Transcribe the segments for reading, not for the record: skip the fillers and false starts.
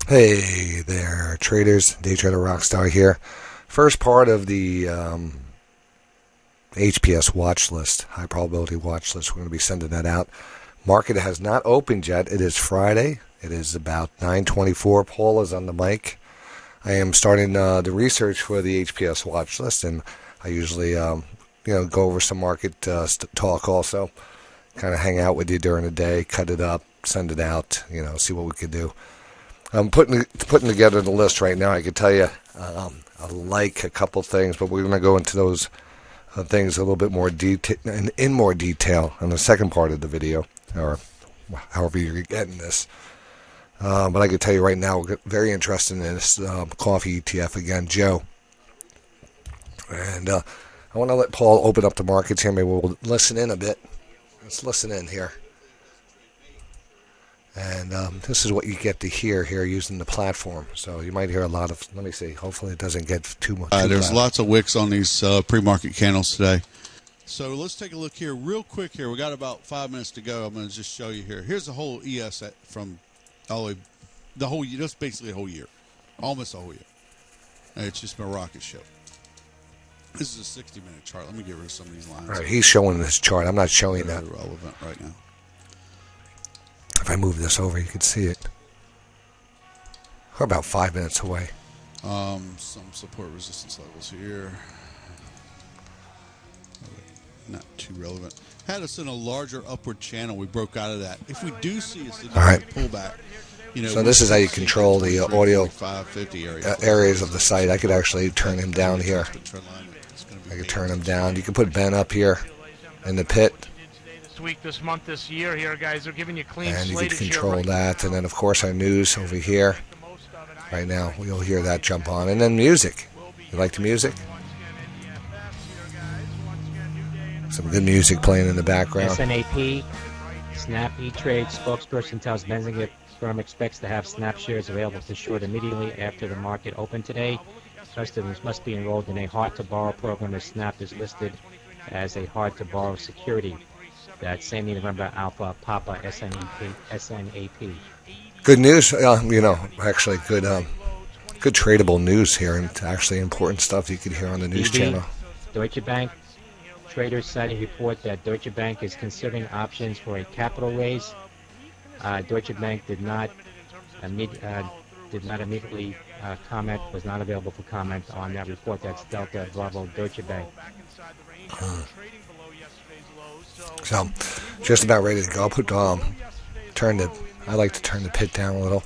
Hey there, traders. DayTraderRockStar here. First part of the HPS watch list, high probability watch list. We're going to be sending that out. Market has not opened yet. It is Friday. It is about 9:24. Paul is on the mic. I am starting the research for the HPS watch list, and I usually go over some market talk also. Kind of hang out with you during the day, cut it up, send it out. See what we can do. I'm putting together the list right now. I can tell you I like a couple things, but we're going to go into those things a little bit more in more detail in the second part of the video, or however you're getting this. But I can tell you right now, we're very interested in this coffee ETF again, Joe. And I want to let Paul open up the markets here. Maybe we'll listen in a bit. Let's listen in here. And this is what you get to hear here using the platform. So you might hear a lot of, let me see, hopefully it doesn't get too much. There's lots of wicks on these pre-market candles today. So let's take a look here real quick here. We got about 5 minutes to go. I'm going to just show you here. Here's the whole ES from all the whole year. That's basically a whole year. Almost a whole year. And it's just been a rocket show. This is a 60-minute chart. Let me get rid of some of these lines. All right, he's showing this chart. I'm not showing that. Relevant right now. If I move this over, you can see it. We're about 5 minutes away. Some support resistance levels here. Not too relevant. Had us in a larger upward channel. We broke out of that. If we do see a significant pullback, so this is how you control the audio 550 areas of the site. I could actually turn him down here. I could turn him down. You can put Ben up here in the pit. This month, this year here, guys. They're giving you clean and you can control that. And then, of course, our news over here. Right now, you'll hear that jump on. And then music. You like the music? Some good music playing in the background. SNAP, Snap E-Trade spokesperson tells Benzinger firm expects to have Snap shares available to short immediately after the market opened today. Customers must be enrolled in a hard-to-borrow program as Snap is listed as a hard-to-borrow security. That's Sandy November Alpha Papa SNAP. Good news, actually good tradable news here, and actually important stuff you could hear on the news channel. Deutsche Bank traders citing report that Deutsche Bank is considering options for a capital raise. Deutsche Bank did not immediately comment, was not available for comment on that report. That's Delta Bravo Deutsche Bank. So, just about ready to go. I'll put I like to turn the pit down a little.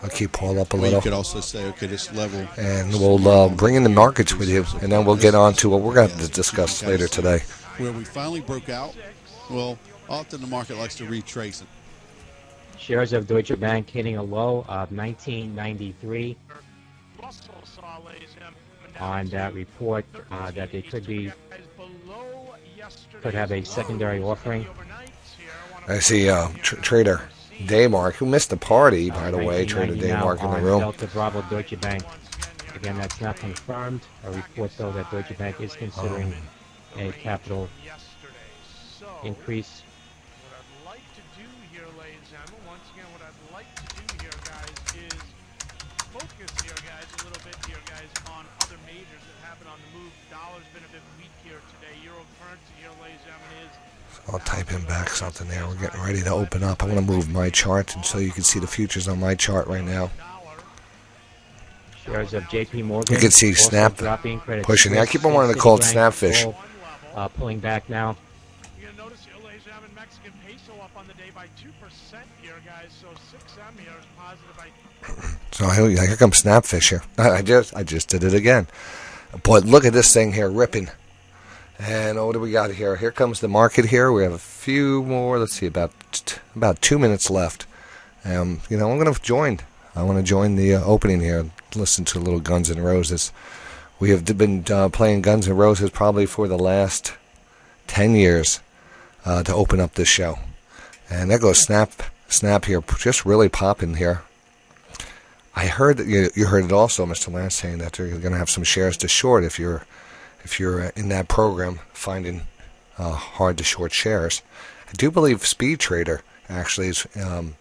I'll keep Paul up a little. You could also say, okay, this level. And we'll bring in the markets with you, and then we'll get on to what we're going to discuss later today. Where we finally broke out, well, often the market likes to retrace it. Shares of Deutsche Bank hitting a low of 1993 on that report that they could have a secondary offering. I see Trader Daymark, who missed the party, by the way. Trader Daymark in the room. Delta Bravo Deutsche Bank. Again, that's not confirmed. A report, though, that Deutsche Bank is considering a capital increase. What I'd like to do here, ladies and gentlemen, once again, what I'd like to do here, guys, is focus here, guys, a little bit here, guys, on other majors that have been on the move. Dollar's been a bit weak here today. Euro currency here, ladies and gentlemen, is... I'll type in back something there. We're getting ready to open up. I'm going to move my chart, and so you can see the futures on my chart right now. Shares of JP Morgan. You can see Snap pushing. I keep on wanting to call it Snapfish. Pulling back now. You're going to notice here, ladies and gentlemen, Mexican peso up on the day by 2% here, guys. So 6M here is positive by... So here comes Snapfish here. I just did it again. But look at this thing here ripping. And what do we got here? Here comes the market here. We have a few more. Let's see, about 2 minutes left. I'm going to join. I want to join the opening here. Listen to a little Guns N' Roses. We have been playing Guns N' Roses probably for the last 10 years to open up this show. And there goes Snap here, just really popping here. I heard that you heard it also, Mr. Lance, saying that they're going to have some shares to short if you're in that program finding hard to short shares. I do believe Speed Trader actually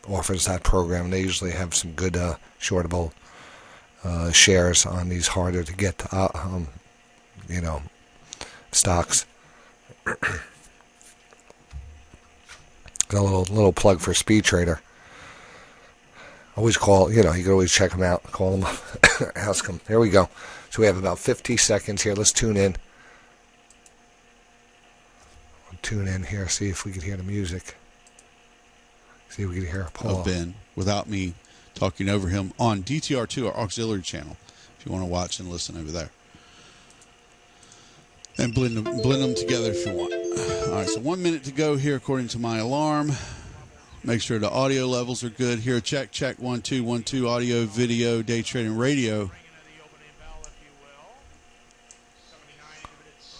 offers that program. They usually have some good shortable shares on these harder to get stocks. A little plug for Speed Trader. Always call, you can always check them out. Call them, ask them. Here we go. So we have about 50 seconds here. Let's tune in. We'll tune in here, see if we can hear the music. See if we can hear Paul. Of Ben, without me talking over him on DTR2, our auxiliary channel, if you want to watch and listen over there. And blend them together if you want. All right, so 1 minute to go here according to my alarm. Make sure the audio levels are good here. Check, 1 2 1 2. Audio, video, day trading radio.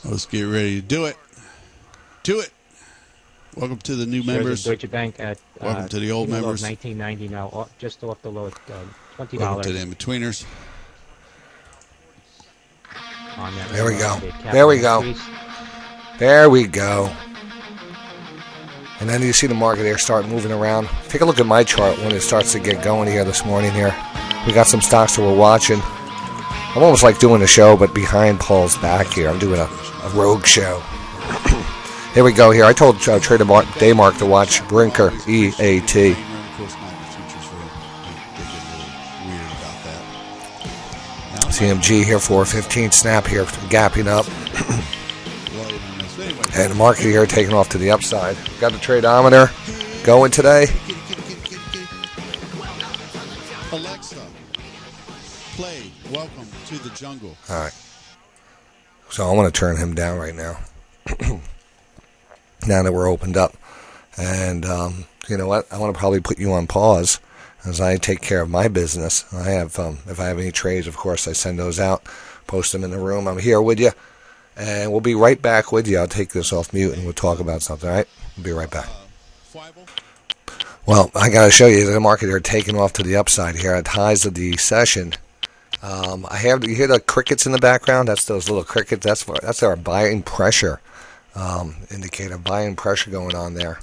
Let's get ready to do it. Do it. Welcome to the new members. Deutsche Bank at welcome to the old members. $19.90 now, just off the low, $20. Welcome to the in-betweeners. There we go. There we go. There we go. And then you see the market here start moving around. Take a look at my chart when it starts to get going here this morning here. We got some stocks that we're watching. I'm almost like doing a show, but behind Paul's back here. I'm doing a rogue show. Here we go here. I told Trader Daymark to watch Brinker, EAT. CMG here, 415 snap here, gapping up. And the market here taking off to the upside. Got the tradeometer going today. Alexa, play Welcome to the Jungle. All right. So I want to turn him down right now. Now that we're opened up. And you know what? I want to probably put you on pause as I take care of my business. I have, if I have any trades, of course, I send those out, post them in the room. I'm here with you. And we'll be right back with you. I'll take this off mute and we'll talk about something, all right? We'll be right back. Well, I got to show you the market here taking off to the upside here at highs of the session. You hear the crickets in the background? That's those little crickets. That's our buying pressure indicator, buying pressure going on there.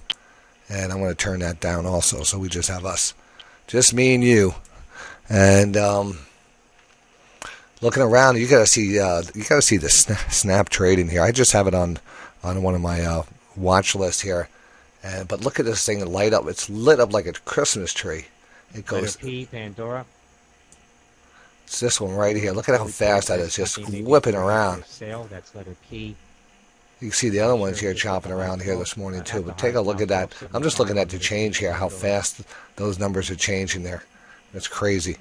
And I'm going to turn that down also. So we just have us, just me and you. And looking around, you gotta see the snap trading here. I just have it on one of my watch lists here, but look at this thing light up. It's lit up like a Christmas tree. It goes. P, Pandora. It's this one right here. Look at how fast that is, just whipping around. Sale. That's letter P. You can see the other ones here chopping around here this morning too. But take a look at that. I'm just looking at the change here. How fast those numbers are changing there. That's crazy.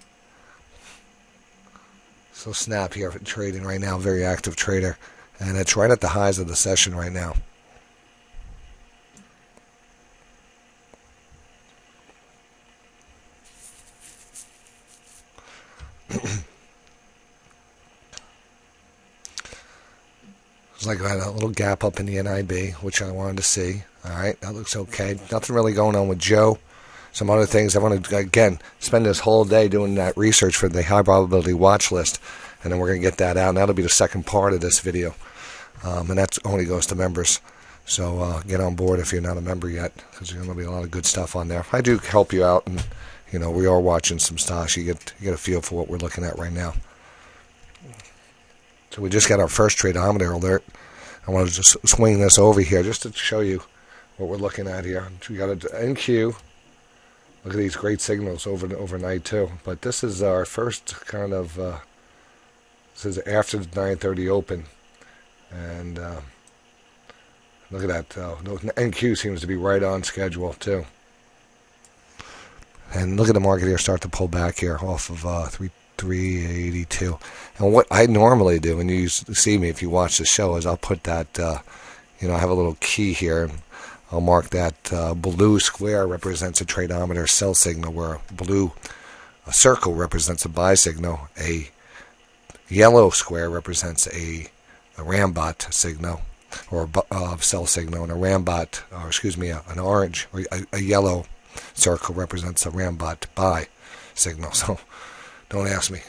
So Snap here trading right now, very active trader, and it's right at the highs of the session right now. It's like I had a little gap up in the NIB, which I wanted to see. All right, that looks okay. Nothing really going on with Joe. Some other things. I want to, again, spend this whole day doing that research for the high probability watch list, and then we're going to get that out, and that'll be the second part of this video, and that only goes to members. So get on board if you're not a member yet, because there's going to be a lot of good stuff on there. I do help you out, and we are watching some stocks. You get a feel for what we're looking at right now. So we just got our first tradeometer alert. I want to just swing this over here just to show you what we're looking at here. We got an NQ. Look at these great signals overnight too. But this is our first kind of. This is after the 9:30 open, and look at that. NQ seems to be right on schedule too. And look at the market here start to pull back here off of 382. And what I normally do, and you see me if you watch the show, is I'll put that. I have a little key here. I'll mark that blue square represents a tradeometer sell signal, where a circle represents a buy signal, a yellow square represents a Rambot signal, or a sell signal, and an orange, or a yellow circle represents a Rambot buy signal. So don't ask me.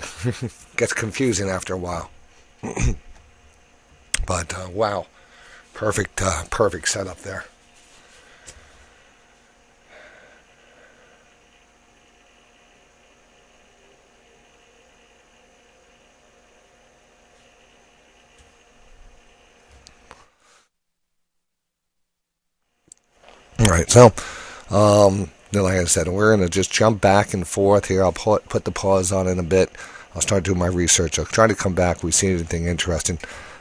Gets confusing after a while. But wow, perfect setup there. right, so like I said, we're going to just jump back and forth here. I'll put the pause on in a bit. I'll start doing my research. I'll try to come back if we see anything interesting.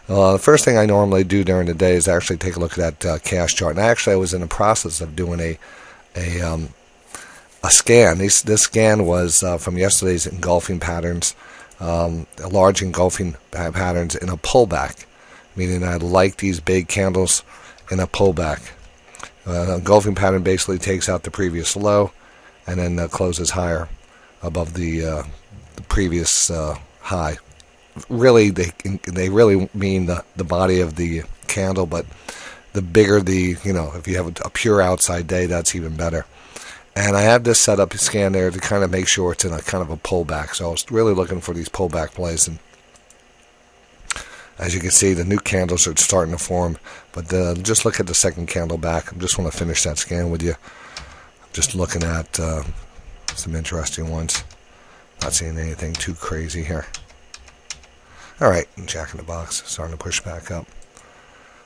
The first thing I normally do during the day is actually take a look at that cash chart. And actually, I was in the process of doing a scan. This scan was from yesterday's engulfing patterns, large engulfing patterns in a pullback, meaning I like these big candles in a pullback. Engulfing pattern basically takes out the previous low and then closes higher above the previous high. Really, they really mean the body of the candle, but the bigger if you have a pure outside day, that's even better. And I have this set up scan there to kind of make sure it's in a kind of a pullback. So I was really looking for these pullback plays, and as you can see, the new candles are starting to form. But just look at the second candle back. I just want to finish that scan with you. I'm just looking at some interesting ones. Not seeing anything too crazy here. All right, Jack in the Box starting to push back up.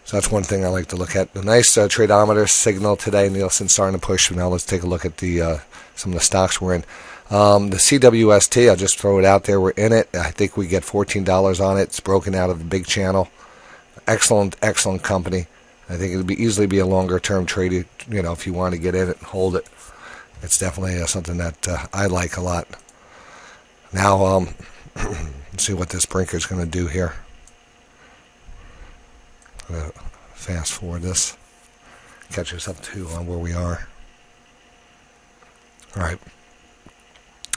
So that's one thing I like to look at. The nice tradeometer signal today. Nielsen starting to push. Now let's take a look at the some of the stocks we're in. The CWST, I'll just throw it out there. We're in it. I think we get $14 on it. It's broken out of the big channel. Excellent, excellent company. I think it would easily be a longer-term trade, if you want to get in it and hold it. It's definitely something that I like a lot. Now, let's see what this Brinker is going to do here. I'm going to fast forward this. Catch us up to where we are. All right.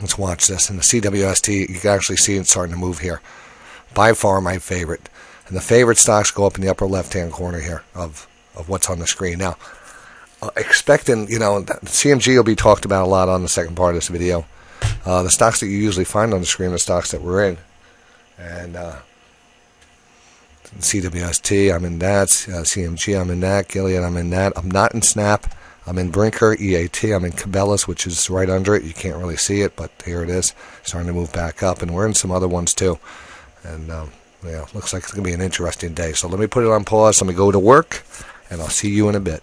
Let's watch this. In the CWST, you can actually see it starting to move here. By far my favorite. And the favorite stocks go up in the upper left-hand corner here of what's on the screen. Now, expecting, CMG will be talked about a lot on the second part of this video. The stocks that you usually find on the screen are stocks that we're in. And CWST, I'm in that. CMG, I'm in that. Gilead, I'm in that. I'm not in Snap. I'm in Brinker, EAT. I'm in Cabela's, which is right under it. You can't really see it, but here it is. Starting to move back up. And we're in some other ones, too. And, looks like it's going to be an interesting day. So let me put it on pause. Let me go to work, and I'll see you in a bit.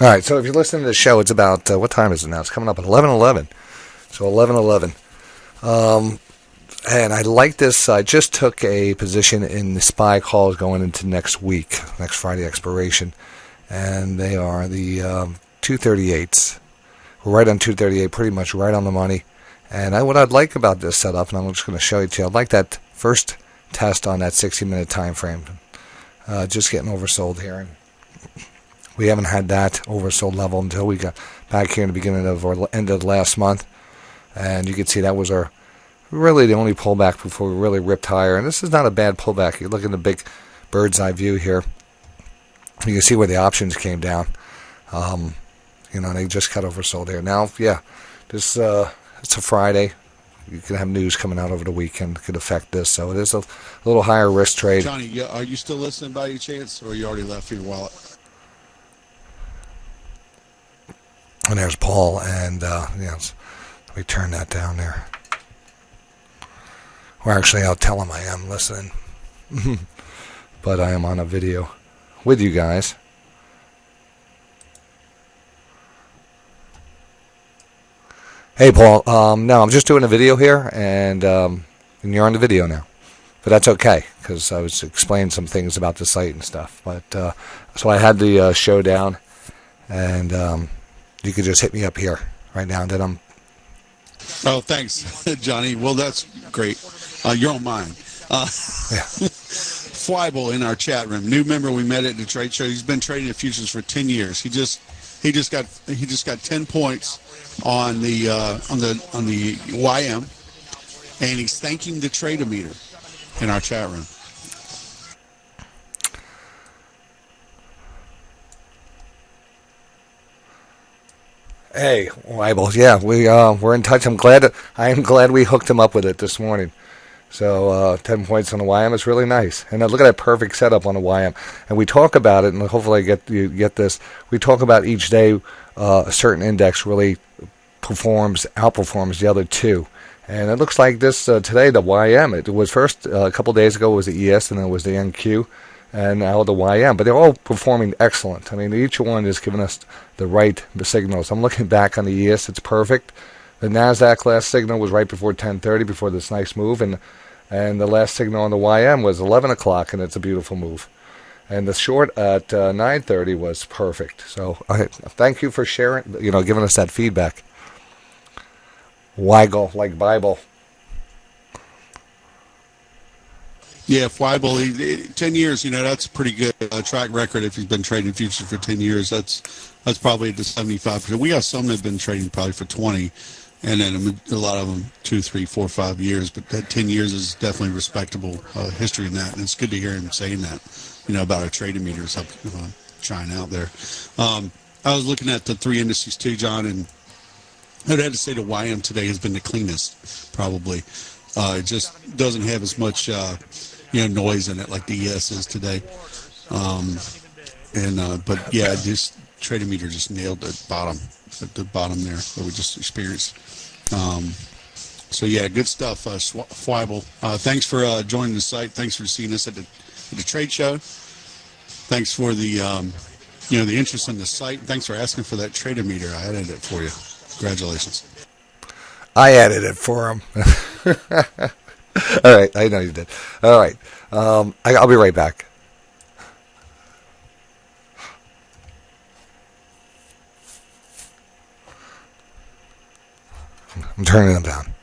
All right, so if you're listening to the show, it's about, what time is it now? It's coming up at 11:11. So 11:11. And I like this. I just took a position in the SPY calls going into next week, next Friday expiration. And they are the 238s. We're right on 238, pretty much right on the money. And what I'd like about this setup, and I'm just going to show you to you, I'd like that first test on that 60-minute time frame. Just getting oversold here. And we haven't had that oversold level until we got back here in the beginning of or end of last month. And you can see that was our really the only pullback before we really ripped higher. And this is not a bad pullback. You look at the big bird's eye view here. You can see where the options came down. They just got oversold here. Now, this it's a Friday. You can have news coming out over the weekend that could affect this. So it is a little higher risk trade. Johnny, are you still listening by any chance, or you already left your wallet? And there's Paul, and let me turn that down there. Or actually, I'll tell him I am listening. But I am on a video with you guys. Hey, Paul. No, I'm just doing a video here, and you're on the video now. But that's okay, because I was explaining some things about the site and stuff. But so I had the show down, and you could just hit me up here right now. That I'm. Oh, thanks, Johnny. Well, that's great. You're on mine. Flybull in our chat room, new member we met at the trade show. He's been trading futures for 10 years. He just got 10 points on the YM, and he's thanking the Tradometer in our chat room. Hey, Weibel, we're in touch. I am glad we hooked him up with it this morning. So 10 points on the YM is really nice. And look at that perfect setup on the YM. And we talk about it, and hopefully you get this. We talk about each day a certain index really outperforms the other two. And it looks like this today, the YM. It was first, a couple days ago, was the ES, and then it was the NQ. and now the YM, but they're all performing excellent. I mean, each one is giving us the right signals. I'm looking back on the ES, it's perfect. The NASDAQ last signal was right before 10:30, before this nice move, and the last signal on the YM was 11 o'clock, and it's a beautiful move. And the short at 9:30 was perfect. So thank you for sharing, giving us that feedback. Weigel, like Bible. Yeah, Weibel, 10 years, that's a pretty good track record if he's been trading futures for 10 years. That's probably at the 75%. We got some that have been trading probably for 20, and then a lot of them 2, 3, 4, 5 years. But that 10 years is definitely respectable history in that, and it's good to hear him saying that, about our trading meters trying out there. I was looking at the 3 indices too, John, and I'd have to say the YM today has been the cleanest, probably. It just doesn't have as much, noise in it like the ES is today. But yeah, this trading meter just nailed the bottom there that we just experienced. So yeah, good stuff, Weibel. Thanks for joining the site. Thanks for seeing us at the trade show. Thanks for the the interest in the site. Thanks for asking for that trader meter. I added it for you. Congratulations. I added it for him. All right, I know you did. All right, I'll be right back. I'm turning them down.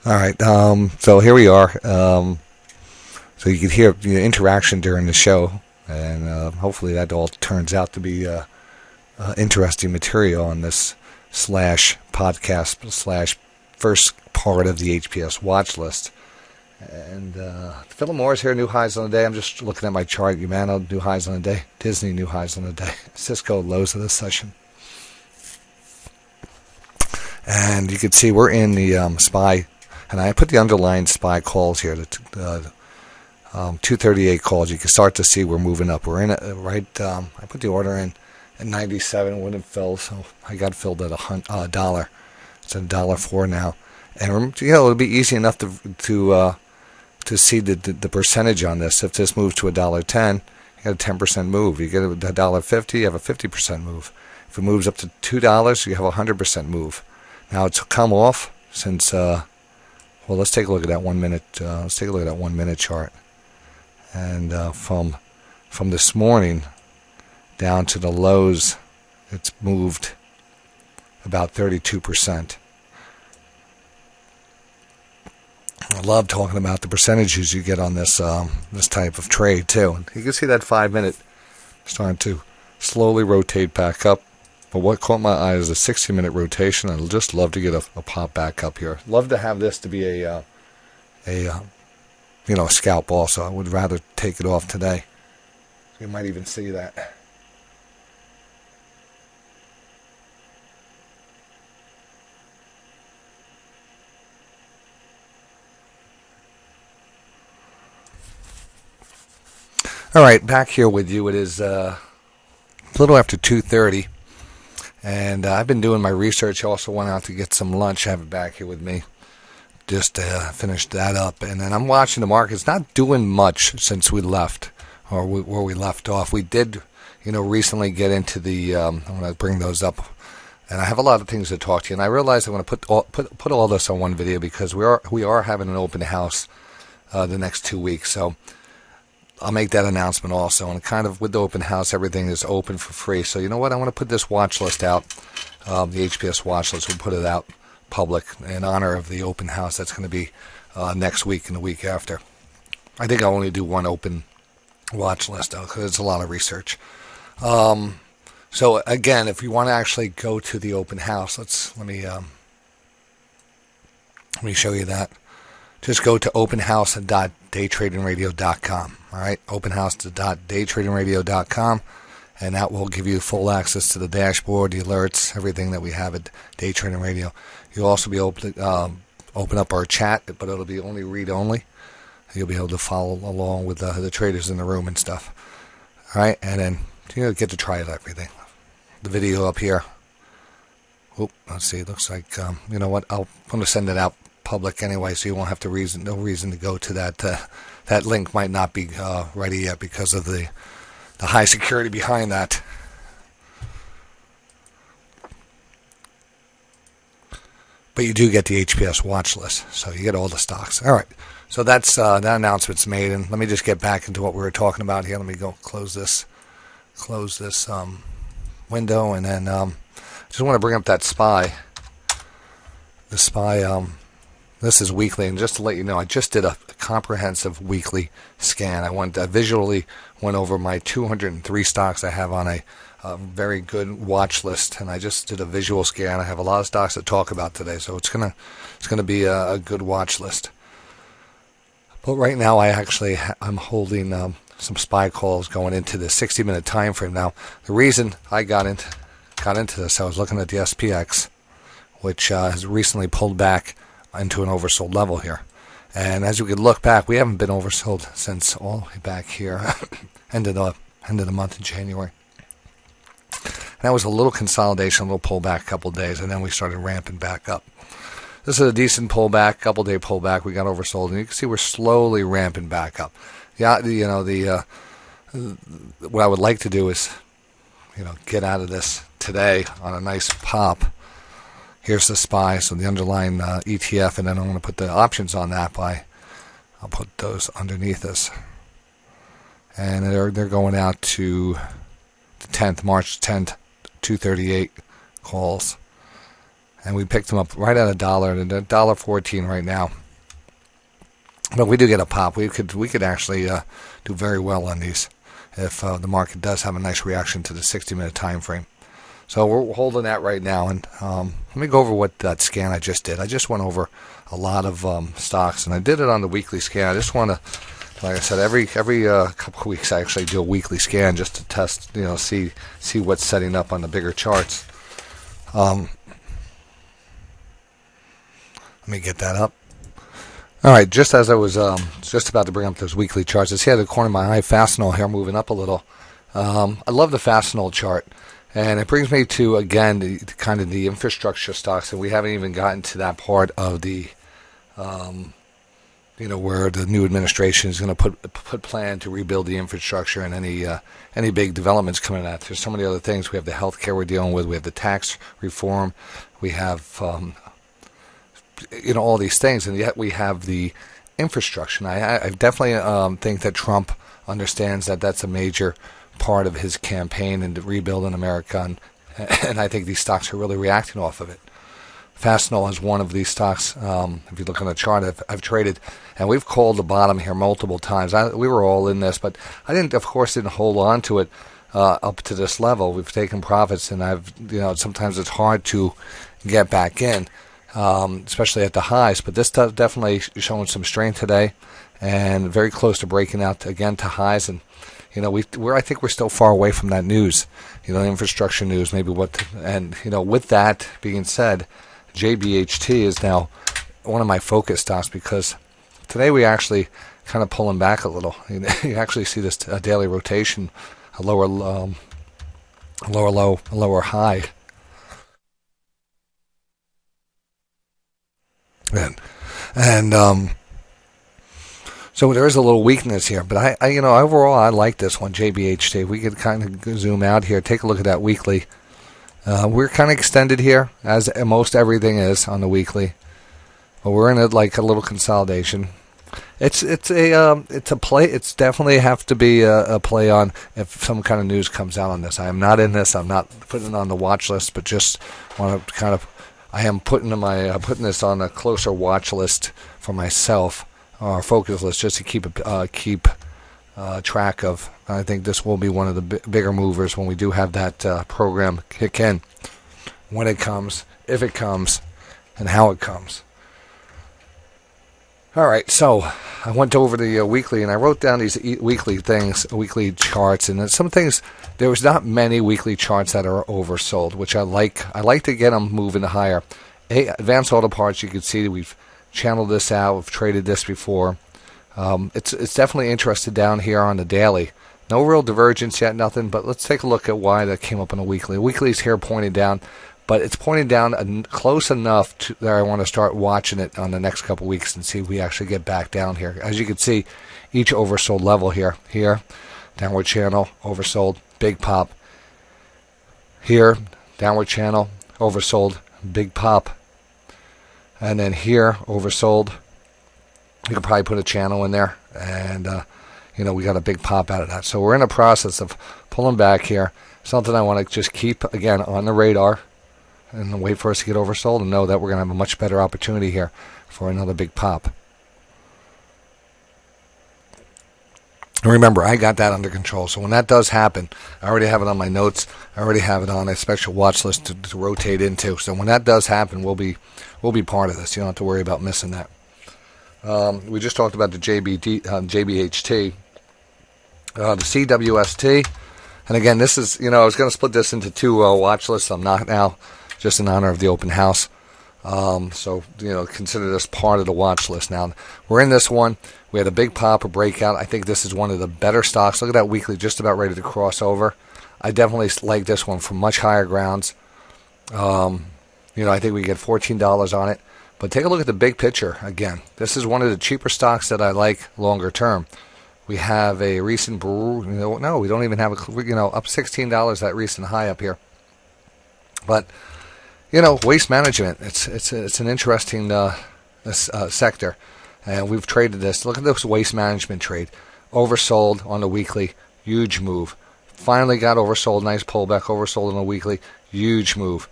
All right, so here we are. So you could hear the interaction during the show, and hopefully that all turns out to be interesting material on this /podcast/ first part of the HPS watch list. And Philip Morris here, new highs on the day. I'm just looking at my chart. Humano, new highs on the day. Disney, new highs on the day. Cisco, lows of this session. And you can see we're in the SPY, and I put the underlying SPY calls here, the 238 calls. You can start to see we're moving up. We're in it, right? I put the order in at 97 when it fell, so I got filled at $1. It's at $1.04 now. And it'll be easy enough to see the percentage on this. If this moves to $1.10, you got a 10% move. You get $1.50, you have a 50% move. If it moves up to $2, you have a 100% move. Now it's come off since. Let's take a look at that 1 minute. Let's take a look at that 1 minute chart. And from this morning down to the lows, it's moved about 32%. I love talking about the percentages you get on this this type of trade too. And you can see that 5 minute starting to slowly rotate back up. But what caught my eye is a 60-minute rotation. I'd just love to get a pop back up here. Love to have this to be a scalp also. I would rather take it off today. You might even see that. All right, back here with you. It is a little after 2:30. And I've been doing my research. I also went out to get some lunch. I have it back here with me. Just finished that up. And then I'm watching the market. It's not doing much since we left, or where we left off. We did, recently get into the, I'm going to bring those up. And I have a lot of things to talk to you. And I realized I'm going to put all this on one video because we are having an open house the next 2 weeks. So I'll make that announcement also. And kind of with the open house, everything is open for free. So you know what? I want to put this watch list out, the HPS watch list. We'll put it out public in honor of the open house. That's going to be next week and the week after. I think I'll only do one open watch list though, because it's a lot of research. So again, if you want to actually go to the open house, let me show you that. Just go to openhouse.daytradingradio.com. All right, openhouse.daytradingradio.com, and that will give you full access to the dashboard, the alerts, everything that we have at Day Trading Radio. You'll also be able to open up our chat, but it'll be only read only. You'll be able to follow along with the traders in the room and stuff. All right, and then get to try everything. The video up here. Oop, let's see. It looks like you know what? I'm going to send it out public anyway, so you won't have to no reason to go to that. That link might not be ready yet because of the high security behind that. But you do get the HPS watch list, so you get all the stocks. All right, so that's that announcement's made, and let me just get back into what we were talking about here. Let me go close this window, and then just want to bring up that SPY. The SPY, this is weekly, and just to let you know, I just did a comprehensive weekly scan. I visually went over my 203 stocks I have on a very good watch list, and I just did a visual scan. I have a lot of stocks to talk about today, so it's gonna be a good watch list. But right now, I'm holding some SPY calls going into the 60-minute time frame. Now, the reason I got into this, I was looking at the SPX, which has recently pulled back into an oversold level here. And as you could look back, we haven't been oversold since all the way back here, end of the month in January. And that was a little consolidation, a little pullback, a couple of days, and then we started ramping back up. This is a decent pullback, couple-day pullback. We got oversold, and you can see we're slowly ramping back up. Yeah, what I would like to do is, get out of this today on a nice pop. Here's the SPY, so the underlying ETF, and then I'm going to put the options on that I'll put those underneath this. And they're going out to the 10th, March 10th, 238 calls. And we picked them up right at $1, and they're $1.14 right now. But we do get a pop. We could actually do very well on these if the market does have a nice reaction to the 60-minute time frame. So we're holding that right now, and let me go over what that scan I just did. I just went over a lot of stocks, and I did it on the weekly scan. I just want to, like I said, every couple of weeks I actually do a weekly scan just to test, see what's setting up on the bigger charts. Let me get that up. All right, just as I was just about to bring up those weekly charts, I see at the corner of my eye Fastenal here moving up a little. I love the Fastenal chart, and it brings me to, again, the infrastructure stocks, and we haven't even gotten to that part of the, where the new administration is going to put plan to rebuild the infrastructure and any big developments coming out. There's so many other things. We have the healthcare we're dealing with. We have the tax reform. We have all these things, and yet we have the infrastructure. And I definitely think that Trump understands that that's a major part of his campaign and rebuilding America, and I think these stocks are really reacting off of it. Fastenal is one of these stocks. If you look on the chart, I've traded, and we've called the bottom here multiple times. We were all in this, but I didn't hold on to it up to this level. We've taken profits, and sometimes it's hard to get back in. Especially at the highs, but this does definitely showing some strength today, and very close to breaking out again to highs. And I think we're still far away from that news, infrastructure news, maybe with that being said, JBHT is now one of my focus stocks because today we actually kind of pulling back a little. You actually see this daily rotation, a lower low, a lower high. And so there is a little weakness here, but I overall I like this one, JBHT. We could kind of zoom out here, take a look at that weekly. We're kind of extended here, as most everything is on the weekly, but we're in a little consolidation. It's a play. It's definitely have to be a play on if some kind of news comes out on this. I am not in this. I'm not putting it on the watch list, but just want to kind of. I am putting this on a closer watch list for myself, or focus list, just to keep track of. I think this will be one of the bigger movers when we do have that program kick in, when it comes, if it comes, and how it comes. All right, so I went over the weekly, and I wrote down these weekly charts, and some things. There was not many weekly charts that are oversold, which I like. I like to get them moving higher. Advanced Auto Parts, you can see we've channeled this out. We've traded this before. It's definitely interested down here on the daily. No real divergence yet, nothing. But let's take a look at why that came up on a weekly. Weekly's here pointing down, but it's pointing down close enough to that I want to start watching it on the next couple weeks and see if we actually get back down here. As you can see, each oversold level here, downward channel, oversold, big pop. Here, downward channel, oversold, big pop. And then here, oversold. You could probably put a channel in there, and we got a big pop out of that. So we're in a process of pulling back here. Something I want to just keep, again, on the radar and wait for us to get oversold and know that we're going to have a much better opportunity here for another big pop. And remember, I got that under control. So when that does happen, I already have it on my notes. I already have it on a special watch list to rotate into. So when that does happen, we'll be part of this. You don't have to worry about missing that. We just talked about the JBHT, the CWST. And again, this is, I was going to split this into two watch lists. I'm not now, just in honor of the open house. So, consider this part of the watch list. Now, we're in this one. We had a big pop, a breakout. I think this is one of the better stocks. Look at that weekly, just about ready to cross over. I definitely like this one from much higher grounds. I think we get $14 on it. But take a look at the big picture again. This is one of the cheaper stocks that I like longer term. We have a recent, no, we don't even have up $16, that recent high up here. But, waste management, it's an interesting sector. And we've traded this. Look at this waste management trade. Oversold on the weekly, huge move. Finally got oversold, nice pullback, oversold on the weekly, huge move.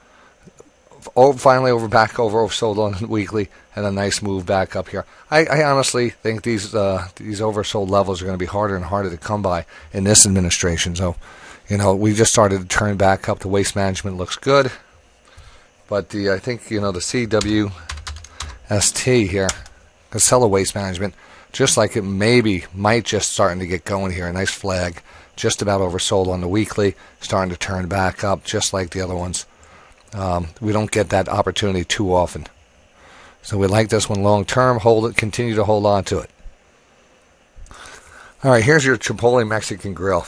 Finally oversold on the weekly, and a nice move back up here. I honestly think these oversold levels are going to be harder and harder to come by in this administration. So, we just started to turn back up. The waste management looks good. But I think, the CWST here, Casella Waste Management, just like it might just starting to get going here. A nice flag, just about oversold on the weekly, starting to turn back up, just like the other ones. We don't get that opportunity too often. So we like this one long term. Hold it, continue to hold on to it. All right, here's your Chipotle Mexican Grill.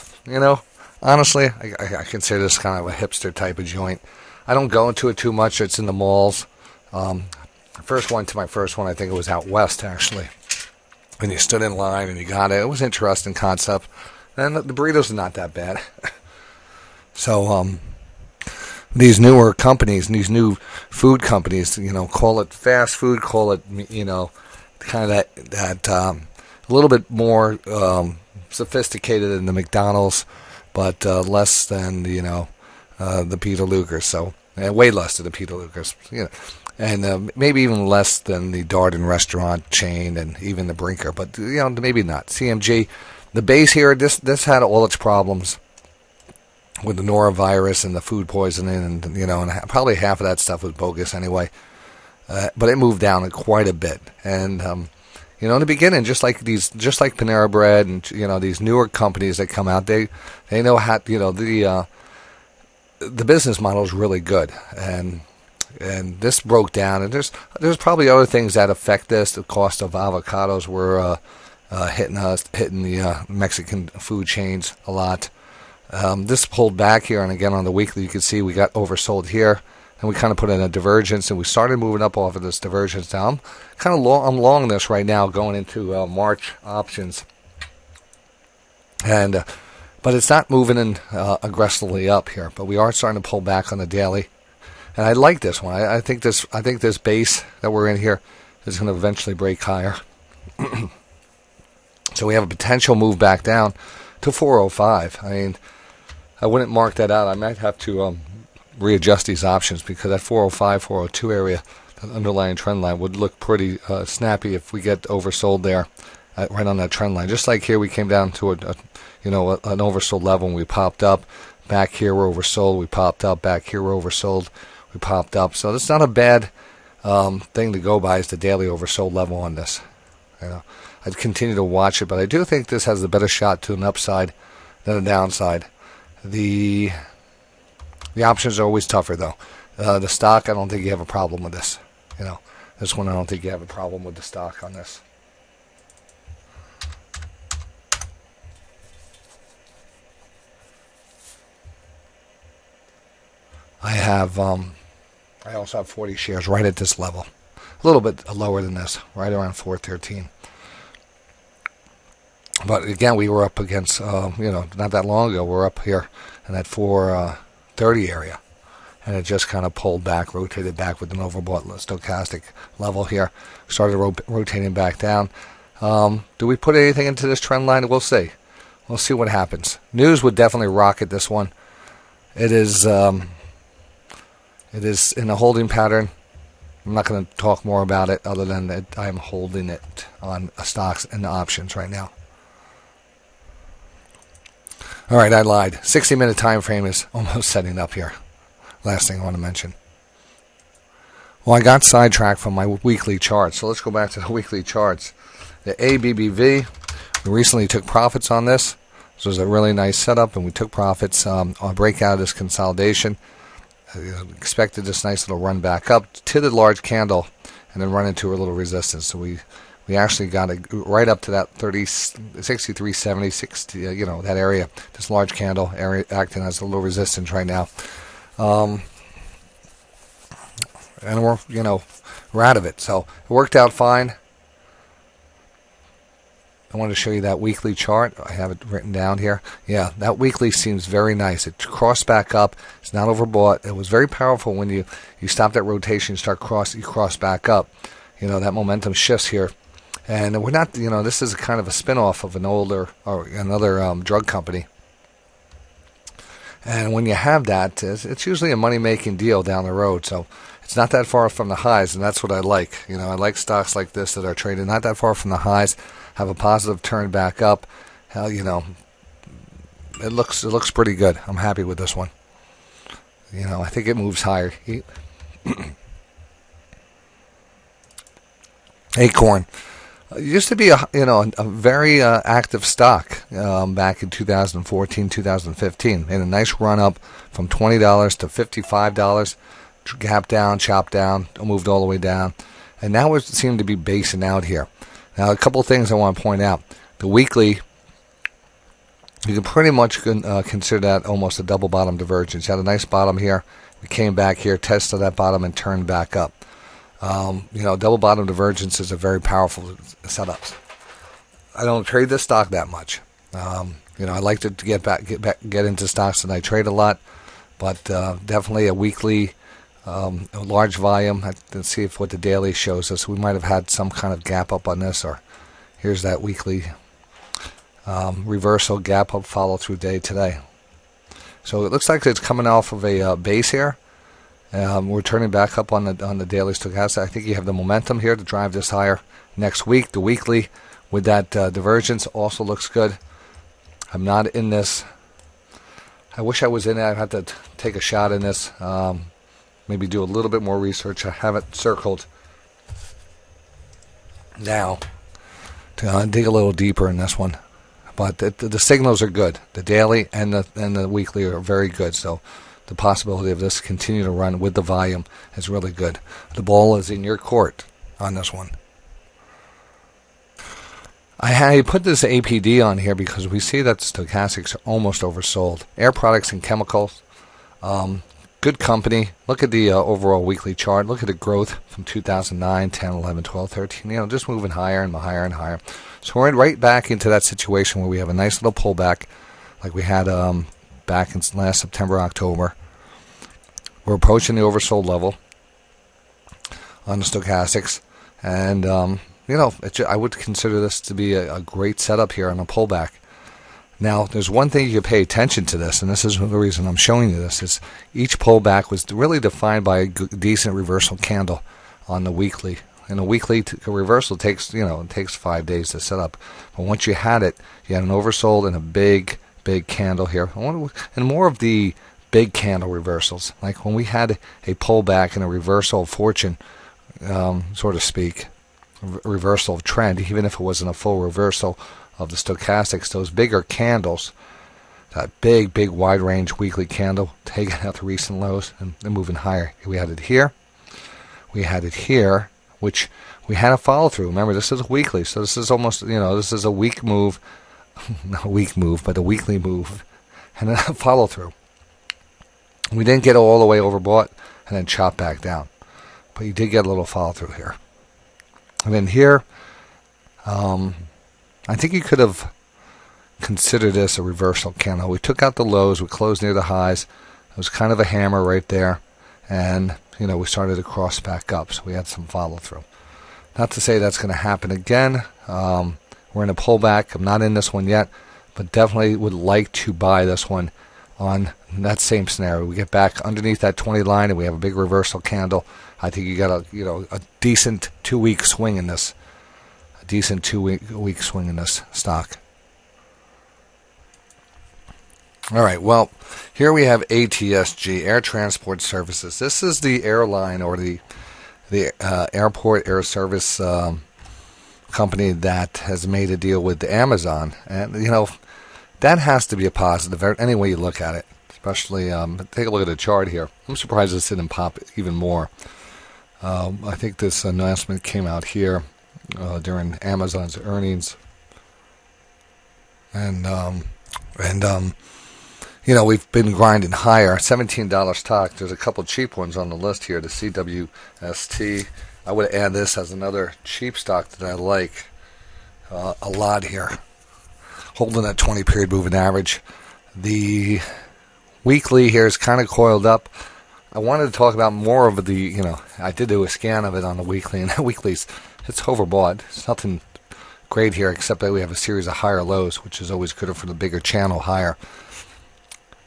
Honestly, I consider this kind of a hipster type of joint. I don't go into it too much. It's in the malls. My first one, I think it was out west, actually. When you stood in line and you got it. It was an interesting concept. And the burritos are not that bad. So, these newer companies, these new food companies, call it fast food, call it, kind of that a little bit more sophisticated than the McDonald's, but less than, the Peter Luger's. So, way less than the Peter Luger's, and maybe even less than the Darden restaurant chain and even the Brinker, but, maybe not. CMG, the base here, this had all its problems with the norovirus and the food poisoning, and and probably half of that stuff was bogus anyway. But it moved down quite a bit, and in the beginning, just like Panera Bread and these newer companies that come out, they know how the business model is really good, and this broke down, and there's probably other things that affect this. The cost of avocados were hitting the Mexican food chains a lot. This pulled back here, and again on the weekly, you can see we got oversold here, and we kind of put in a divergence, and we started moving up off of this divergence. Now I'm long this right now, going into March options, and but it's not moving in aggressively up here. But we are starting to pull back on the daily, and I like this one. I think this base that we're in here is going to eventually break higher. So we have a potential move back down to 405. I mean, I wouldn't mark that out. I might have to readjust these options, because that 405, 402 area, that underlying trend line, would look pretty snappy if we get oversold there, right on that trend line. Just like here, we came down to an oversold level and we popped up. Back here, we're oversold. We popped up. Back here, we're oversold. We popped up. So that's not a bad thing to go by, is the daily oversold level on this. I'd continue to watch it, but I do think this has a better shot to an upside than a downside. The options are always tougher, though. The stock, I don't think you have a problem with this. This one, I don't think you have a problem with the stock on this. I have I also have 40 shares right at this level. A little bit lower than this, right around 413. But again, we were up against, not that long ago, we're up here in that 430 area. And it just kind of pulled back, rotated back with an overbought stochastic level here. Started rotating back down. Do we put anything into this trend line? We'll see. We'll see what happens. News would definitely rocket this one. It is in a holding pattern. I'm not going to talk more about it other than that I'm holding it on stocks and options right now. All right, I lied. 60-minute time frame is almost setting up here. Last thing I want to mention. Well, I got sidetracked from my weekly charts, so let's go back to the weekly charts. The ABBV, we recently took profits on this. This was a really nice setup, and we took profits on a breakout of this consolidation. Expected this nice little run back up to the large candle and then run into a little resistance. So we actually got it right up to that 63.70, 60, that area, this large candle area acting as a little resistance right now. And we're out of it. So it worked out fine. I wanted to show you that weekly chart. I have it written down here. Yeah, that weekly seems very nice. It crossed back up. It's not overbought. It was very powerful when you stop that rotation, you cross back up. That momentum shifts here. And we're not, this is kind of a spin-off of another drug company. And when you have that, it's usually a money-making deal down the road. So it's not that far from the highs, and that's what I like. I like stocks like this that are traded not that far from the highs, have a positive turn back up. Hell, it looks pretty good. I'm happy with this one. I think it moves higher. Acorn. It used to be a very active stock back in 2014, 2015. Made a nice run up from $20 to $55. Gap down, chop down, moved all the way down, and now it seemed to be basing out here. Now, a couple of things I want to point out. The weekly, you can pretty much consider that almost a double bottom divergence. You had a nice bottom here. We came back here, tested that bottom, and turned back up. Double bottom divergence is a very powerful setup. I don't trade this stock that much. I like to get into stocks that I trade a lot, but definitely a weekly, a large volume. Let's see what the daily shows us. We might have had some kind of gap up on this, or here's that weekly reversal gap up follow through day today. So it looks like it's coming off of a base here. We're turning back up on the daily stochastic. I think you have the momentum here to drive this higher next week. The weekly with that divergence also looks good. I'm not in this. I wish I was in it. I'd have to take a shot in this. Maybe do a little bit more research. I have it circled now to dig a little deeper in this one. But the signals are good. The daily and the weekly are very good. So the possibility of this continue to run with the volume is really good. The ball is in your court on this one. I put this APD on here because we see that stochastics are almost oversold. Air Products and Chemicals, good company. Look at the overall weekly chart. Look at the growth from 2009, 10, 11, 12, 13. Just moving higher and higher and higher. So we're right back into that situation where we have a nice little pullback like we had back in last September, October. We're approaching the oversold level on the stochastics. And, I would consider this to be a great setup here on a pullback. Now, there's one thing you pay attention to this, and this is the reason I'm showing you this, is each pullback was really defined by a decent reversal candle on the weekly. And a weekly reversal takes 5 days to set up. But once you had it, you had an oversold and a big candle here. And more of the big candle reversals, like when we had a pullback and a reversal of fortune, so to speak, reversal of trend, even if it wasn't a full reversal of the stochastics, those bigger candles, that big wide range weekly candle taking out the recent lows and moving higher. We had it here, which we had a follow through. Remember, this is a weekly, so this is almost, this is a weak move, not a weak move, but a weekly move, and a follow through. We didn't get all the way overbought and then chop back down. But you did get a little follow through here. And then here, I think you could have considered this a reversal candle. We took out the lows, we closed near the highs. It was kind of a hammer right there, and we started to cross back up, so we had some follow through. Not to say that's going to happen again. We're in a pullback. I'm not in this one yet, but definitely would like to buy this one on that same scenario. We get back underneath that 20 line and we have a big reversal candle. I think you got a decent 2-week swing in this. A decent 2-week swing in this stock. All right, well, here we have ATSG, Air Transport Services. This is the airline or the airport air service company that has made a deal with Amazon. And, that has to be a positive any way you look at it. Especially, take a look at the chart here. I'm surprised this didn't pop even more. I think this announcement came out here during Amazon's earnings. And we've been grinding higher. $17 stock. There's a couple cheap ones on the list here. The CWST. I would add this as another cheap stock that I like a lot here. Holding that 20-period moving average. The weekly here is kind of coiled up. I wanted to talk about more of the, I did do a scan of it on the weekly, and that weekly's, it's overbought. It's nothing great here except that we have a series of higher lows, which is always good for the bigger channel higher.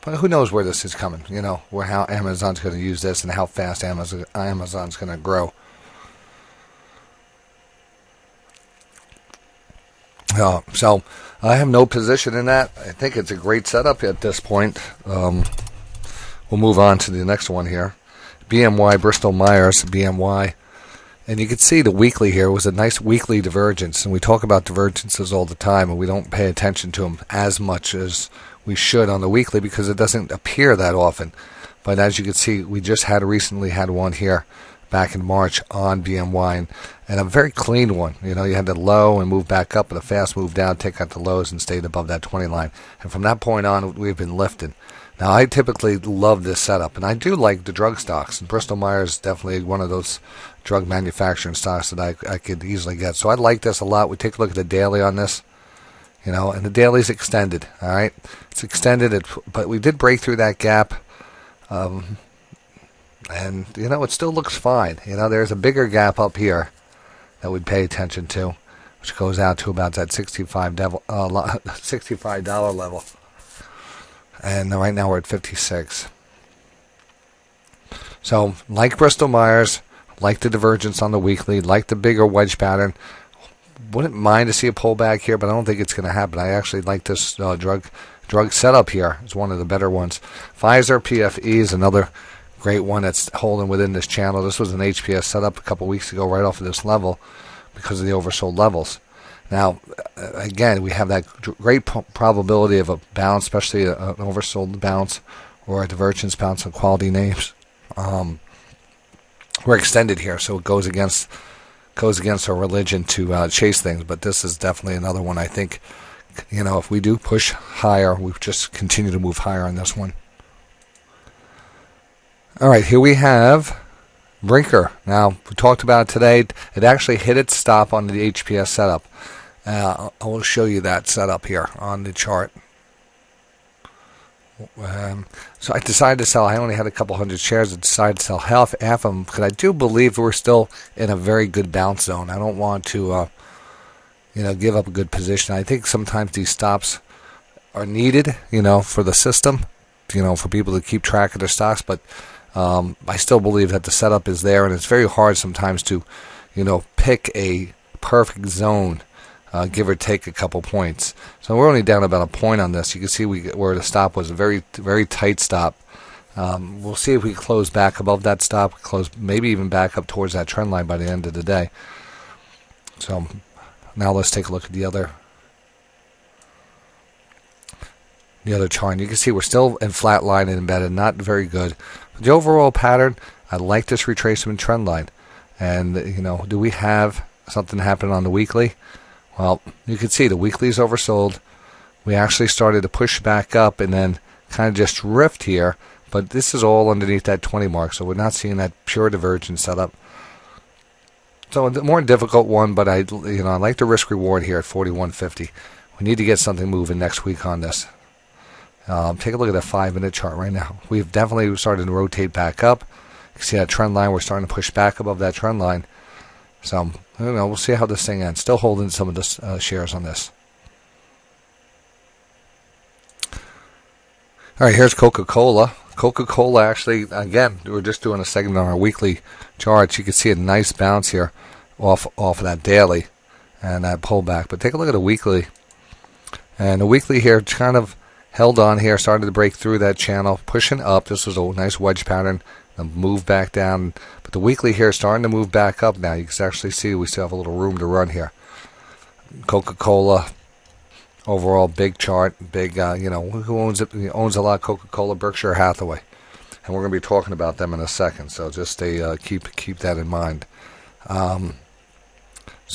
But who knows where this is coming, where how Amazon's going to use this and how fast Amazon's going to grow. So I have no position in that. I think it's a great setup at this point. We'll move on to the next one here. BMY, Bristol Myers, BMY. And you can see the weekly here was a nice weekly divergence. And we talk about divergences all the time, and we don't pay attention to them as much as we should on the weekly because it doesn't appear that often. But as you can see, we just recently had one here back in March on BMY, and a very clean one. You had the low and move back up, and a fast move down, take out the lows, and stayed above that 20 line. And from that point on, we've been lifting. Now, I typically love this setup, and I do like the drug stocks. And Bristol Myers is definitely one of those drug manufacturing stocks that I could easily get. So I like this a lot. We take a look at the daily on this, and the daily's extended. All right, it's extended, but we did break through that gap. And, it still looks fine. There's a bigger gap up here that we'd pay attention to, which goes out to about that $65 level. And right now we're at 56. So, like Bristol Myers, like the divergence on the weekly, like the bigger wedge pattern. Wouldn't mind to see a pullback here, but I don't think it's going to happen. I actually like this drug setup here. It's one of the better ones. Pfizer PFE is another great one that's holding within this channel. This was an HPS setup a couple weeks ago right off of this level because of the oversold levels. Now, again, we have that great probability of a bounce, especially an oversold bounce or a divergence bounce on quality names. We're extended here, so it goes against our religion to chase things, but this is definitely another one. I think, if we do push higher, we just continue to move higher on this one. All right, here we have Brinker. Now, we talked about it today. It actually hit its stop on the HPS setup. I will show you that setup here on the chart. So I decided to sell. I only had a couple hundred shares. I decided to sell half of them because I do believe we're still in a very good bounce zone. I don't want to, give up a good position. I think sometimes these stops are needed, for the system, for people to keep track of their stocks. But I still believe that the setup is there, and it's very hard sometimes to, pick a perfect zone. Give or take a couple points. So we're only down about a point on this. You can see where the stop was a very, very tight stop. We'll see if we close back above that stop, close maybe even back up towards that trend line by the end of the day. So now let's take a look at the other chart. You can see we're still in flat line and embedded, not very good. But the overall pattern, I like this retracement trend line. And, do we have something happen on the weekly? Well, you can see the weekly is oversold. We actually started to push back up and then kind of just drift here. but this is all underneath that 20 mark, so we're not seeing that pure divergence setup. So a more difficult one, but I like the risk reward here at 41.50. We need to get something moving next week on this. Take a look at that 5-minute chart right now. We've definitely started to rotate back up. You can see that trend line. We're starting to push back above that trend line. So I don't know. We'll see how this thing ends. Still holding some of the shares on this. All right, here's Coca-Cola. Coca-Cola actually, again, we're just doing a segment on our weekly charts. You can see a nice bounce here off of that daily and that pullback. But take a look at the weekly. And the weekly here kind of held on here, started to break through that channel, pushing up. This was a nice wedge pattern, and move back down. But the weekly here is starting to move back up now. You can actually see we still have a little room to run here. Coca-Cola. Overall, big chart, big, who owns it? Owns a lot of Coca-Cola, Berkshire Hathaway. And we're going to be talking about them in a second, so just stay, keep that in mind. So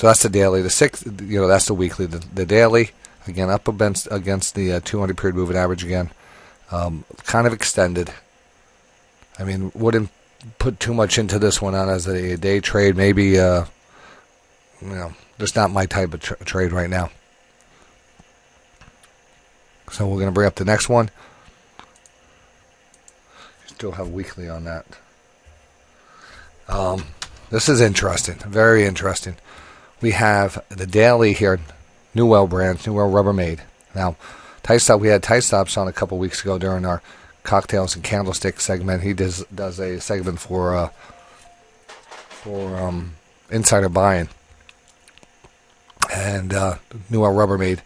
that's the daily. The sixth, that's the weekly. The daily, again, up against the 200 period moving average again. Kind of extended. I mean, wouldn't put too much into this one on as a day trade. Maybe, just not my type of trade right now. So we're going to bring up the next one. Still have weekly on that. This is interesting. Very interesting. We have the daily here. Newell brand. Newell Rubbermaid. Now, tight stop. We had tight stops on a couple weeks ago during our cocktails and candlestick segment. He does a segment for insider buying. And Newell Rubbermaid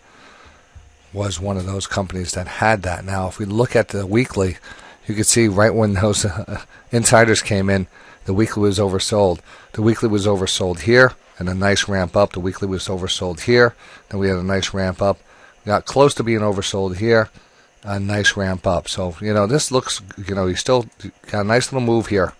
was one of those companies that had that. Now, if we look at the weekly, you can see right when those insiders came in, the weekly was oversold. The weekly was oversold here, and a nice ramp up. The weekly was oversold here, then we had a nice ramp up. We got close to being oversold here, a nice ramp up. So, this looks, you still got a nice little move here.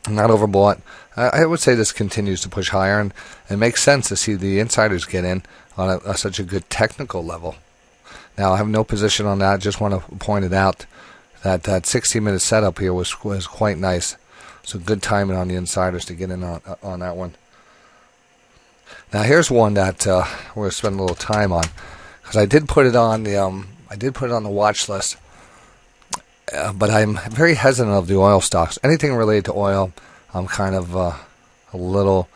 Not overbought. I would say this continues to push higher, and it makes sense to see the insiders get in on such a good technical level. Now, I have no position on that. Just want to point it out that 60-minute setup here was quite nice. So good timing on the insiders to get in on that one. Now, here's one that we're going to spend a little time on, because I did put it on the watch list. But I'm very hesitant of the oil stocks. Anything related to oil, I'm kind of a little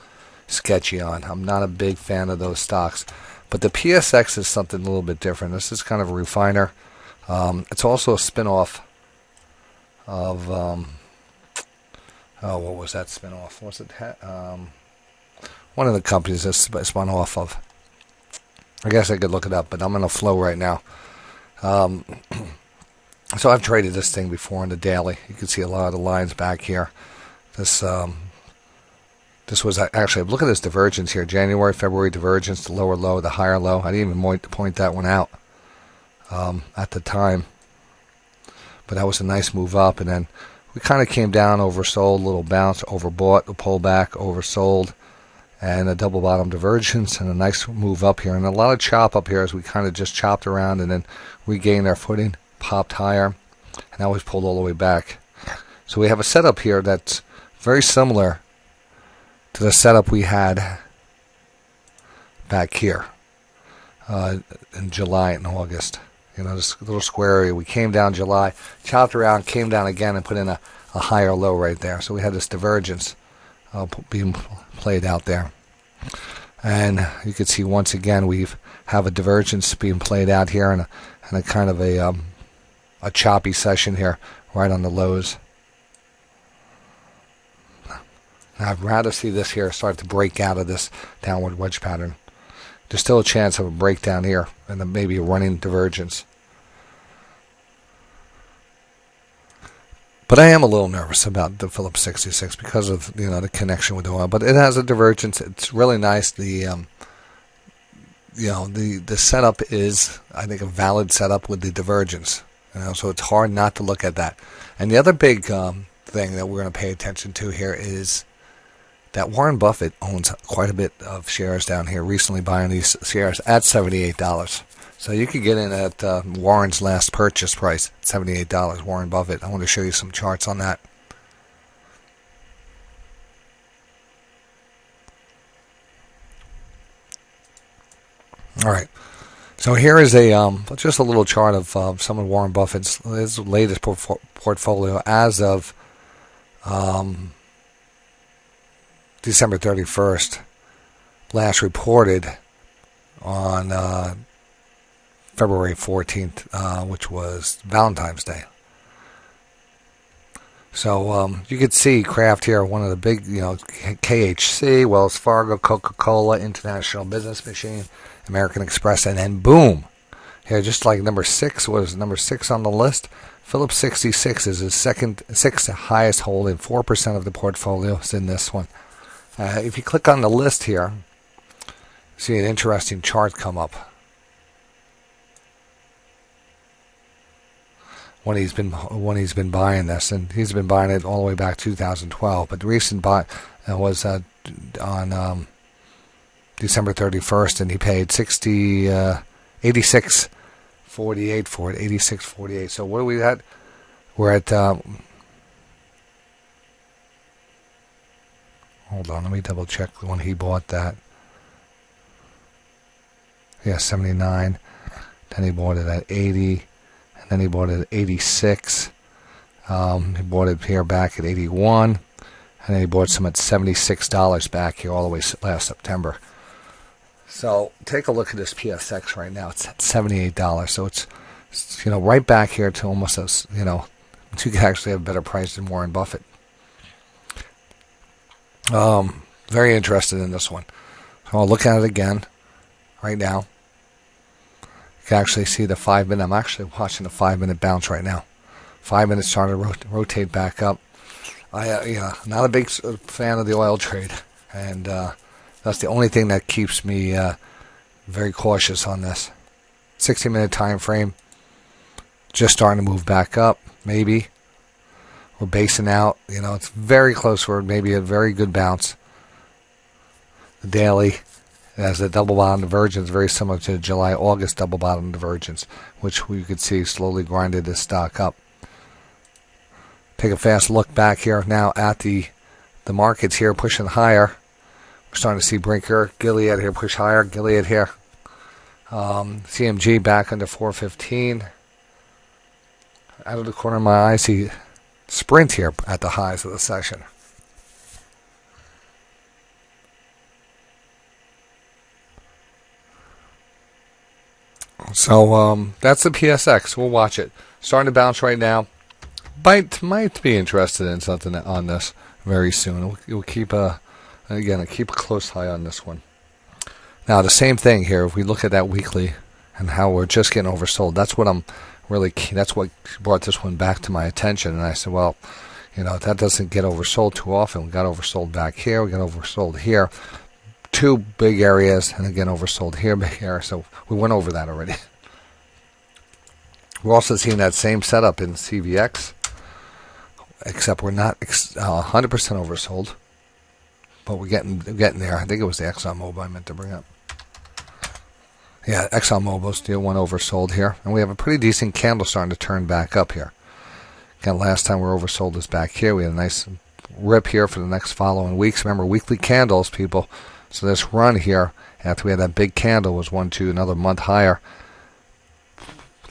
sketchy on. I'm not a big fan of those stocks. But the PSX is something a little bit different. This is kind of a refiner. It's also a spin-off of, what was that spin-off? Was it one of the companies that spun off of? I guess I could look it up, but I'm in a flow right now. So I've traded this thing before on the daily. You can see a lot of the lines back here. This was actually, look at this divergence here. January, February divergence, the lower low, the higher low. I didn't even point that one out at the time. But that was a nice move up. And then we kind of came down, oversold, little bounce, overbought, a pullback, oversold, and a double bottom divergence, and a nice move up here. And a lot of chop up here as we kind of just chopped around and then regained our footing. Popped higher, and now we've pulled all the way back. So we have a setup here that's very similar to the setup we had back here in July and August. This little square area. We came down July, chopped around, came down again, and put in a higher low right there. So we had this divergence being played out there. And you can see once again we have a divergence being played out here, and a kind of a choppy session here, right on the lows. Now, I'd rather see this here start to break out of this downward wedge pattern. There's still a chance of a breakdown here, and then maybe a running divergence. But I am a little nervous about the Phillips 66 because of the connection with oil. But it has a divergence. It's really nice. The setup is, I think, a valid setup with the divergence. So it's hard not to look at that. And the other big thing that we're going to pay attention to here is that Warren Buffett owns quite a bit of shares down here, recently buying these shares at $78. So you could get in at Warren's last purchase price, $78. Warren Buffett. I want to show you some charts on that. All right. So here is just a little chart of some of Warren Buffett's his latest portfolio as of December 31st. Last reported on February 14th, which was Valentine's Day. So you could see Kraft here, one of the big, KHC, Wells Fargo, Coca-Cola, International Business Machine, American Express, and then boom. Here, just like number 6 was number 6 on the list. Phillips 66 is his sixth highest holding, 4% of the portfolio is in this one. If you click on the list here, see an interesting chart come up. When he's been buying this, and he's been buying it all the way back 2012. But the recent buy was on December 31st, and he paid $86.48 for it. $86.48. So what are we at? We're at. Hold on, let me double check when he bought that. Yeah, 79. Then he bought it at 80. Then he bought it at 86. He bought it here back at 81. And then he bought some at $76 back here all the way last September. So take a look at this PSX right now. It's at $78. So it's right back here to almost as, you could actually have a better price than Warren Buffett. Very interested in this one. So I'll look at it again right now. You can actually see the 5-minute. I'm actually watching the 5-minute bounce right now. 5 minutes starting to rotate back up. Not a big fan of the oil trade, and that's the only thing that keeps me very cautious on this. 60-minute time frame, just starting to move back up. Maybe we're basing out. It's very close for maybe a very good bounce. The daily. As a double bottom divergence, very similar to July-August double bottom divergence, which we could see slowly grinded this stock up. Take a fast look back here now at the markets here pushing higher. We're starting to see Brinker, Gilead here push higher, Gilead here. CMG back under 415. Out of the corner of my eye, I see Sprint here at the highs of the session. So that's the PSX. We'll watch it. Starting to bounce right now. Might be interested in something on this very soon. We'll keep a close eye on this one. Now the same thing here. If we look at that weekly and how we're just getting oversold, that's what I'm really keen. That's what brought this one back to my attention. And I said, well, that doesn't get oversold too often. We got oversold back here. We got oversold here. 2 big areas, and again oversold here, big area. So we went over that already. We're also seeing that same setup in CVX, except we're not 100% oversold, but we're getting there. I think it was the ExxonMobil I meant to bring up. Yeah, ExxonMobil still one oversold here, and we have a pretty decent candle starting to turn back up here. Again, last time we were oversold is back here. We had a nice rip here for the next following weeks. Remember, weekly candles, people. So this run here, after we had that big candle, was another month higher.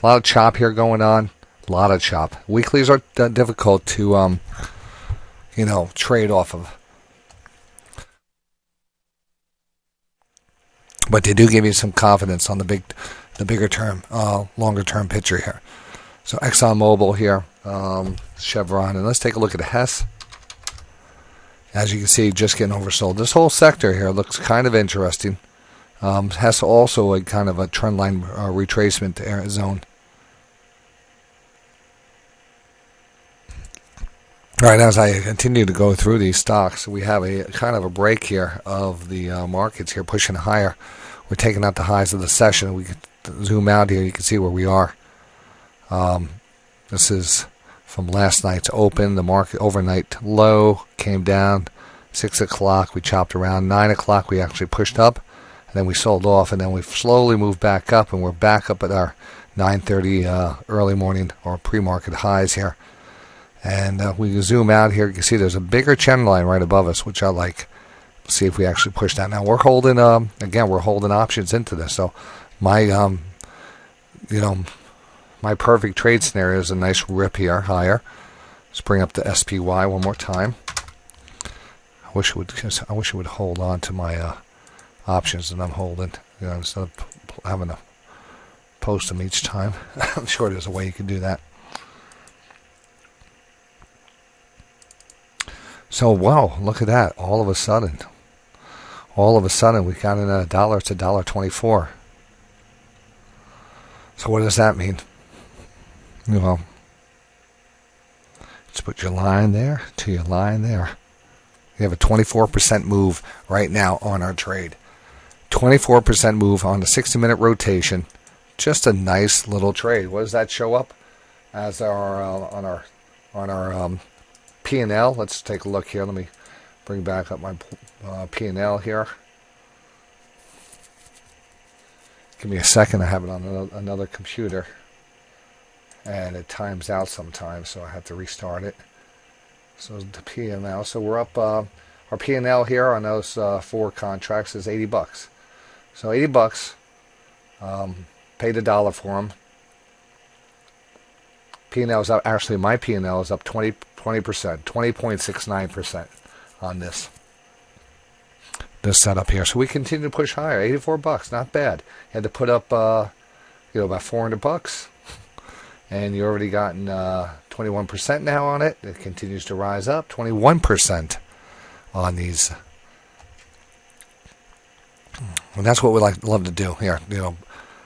A lot of chop here going on. A lot of chop. Weeklies are difficult to, trade off of. But they do give you some confidence on the bigger term, longer term picture here. So ExxonMobil here, Chevron, and let's take a look at the Hess. As you can see, just getting oversold. This whole sector here looks kind of interesting. Has also a kind of a trend line retracement zone. All right, as I continue to go through these stocks, we have a kind of a break here of the markets here pushing higher. We're taking out the highs of the session. We can zoom out here. You can see where we are. This is from last night's open. The market overnight low came down 6 o'clock. We chopped around 9 o'clock. We actually pushed up, and then we sold off, and then we slowly moved back up, and we're back up at our 9:30 early morning or pre-market highs here. And we can zoom out here. You can see there's a bigger trend line right above us, which I like. Let's see if we actually push that. Now we're holding, again, we're holding options into this. So my, my perfect trade scenario is a nice rip here higher. Let's bring up the SPY one more time. I wish it would hold on to my options that I'm holding, instead of having to post them each time. I'm sure there's a way you can do that. So, wow, look at that. All of a sudden, we got in $1 to $1.24. So what does that mean? Well, let's put your line there to your line there. We have a 24% move right now on our trade. 24% move on the 60-minute rotation. Just a nice little trade. What does that show up as our on our P&L? Let's take a look here. Let me bring back up my P&L here. Give me a second. I have it on another computer, and it times out sometimes, so I have to restart it. So the P&L. So we're up. Our P&L here on those 4 contracts is $80. So $80. Paid $1 for them. P&L is up. Actually, my P&L is up 20%, 20.69% on this setup here. So we continue to push higher. $84, not bad. Had to put up, about $400, and you already gotten 21% now on it. It continues to rise up. 21% on these. And that's what we love to do here.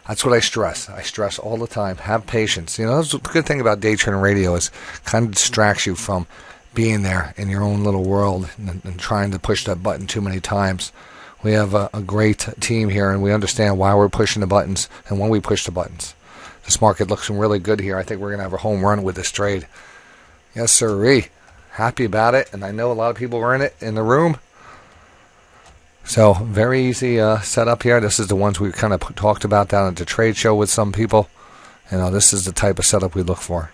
That's what I stress. I stress all the time. Have patience. That's the good thing about day trading radio is kind of distracts you from being there in your own little world and trying to push that button too many times. We have a great team here, and we understand why we're pushing the buttons and when we push the buttons. This market looks really good here. I think we're going to have a home run with this trade. Yes, sirree. Happy about it, and I know a lot of people are in it in the room. So, very easy setup here. This is the ones we kind of talked about down at the trade show with some people. This is the type of setup we look for.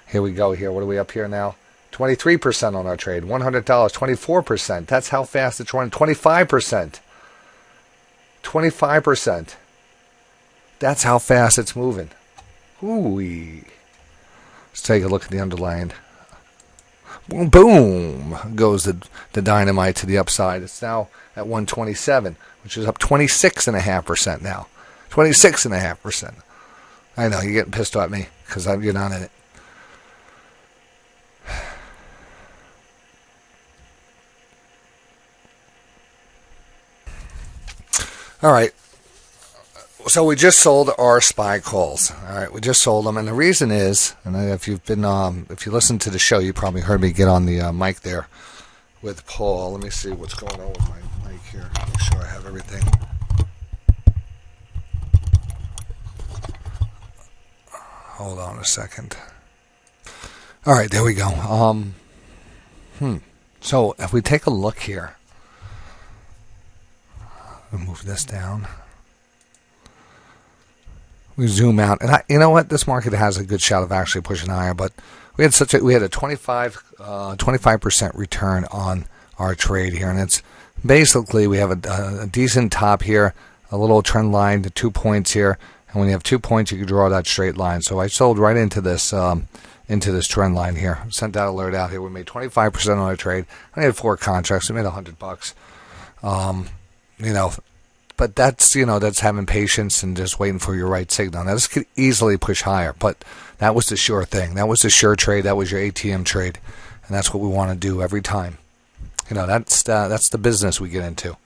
Here we go here. What are we up here now? 23% on our trade. $100, 24%. That's how fast it's running. 25%. 25%. That's how fast it's moving. Ooh-wee. Let's take a look at the underlying. Boom, boom, goes the dynamite to the upside. It's now at 127, which is up 26.5% now. 26.5%. I know, you're getting pissed at me because you're not in it. All right. So we just sold our SPY calls. All right, we just sold them, and the reason is, and if you listened to the show, you probably heard me get on the mic there with Paul. Let me see what's going on with my mic here. Make sure I have everything. Hold on a second. All right, there we go. So if we take a look here, I'll move this down. We zoom out, and you know what? This market has a good shot of actually pushing higher, but we had a 25% return on our trade here, and it's basically we have a decent top here, a little trend line to 2 points here, and when you have 2 points, you can draw that straight line. So I sold right into this trend line here. Sent that alert out here. We made 25% on our trade. I had 4 contracts. We made $100. But that's having patience and just waiting for your right signal. Now, this could easily push higher, but that was the sure thing. That was the sure trade. That was your ATM trade, and that's what we want to do every time. That's the business we get into.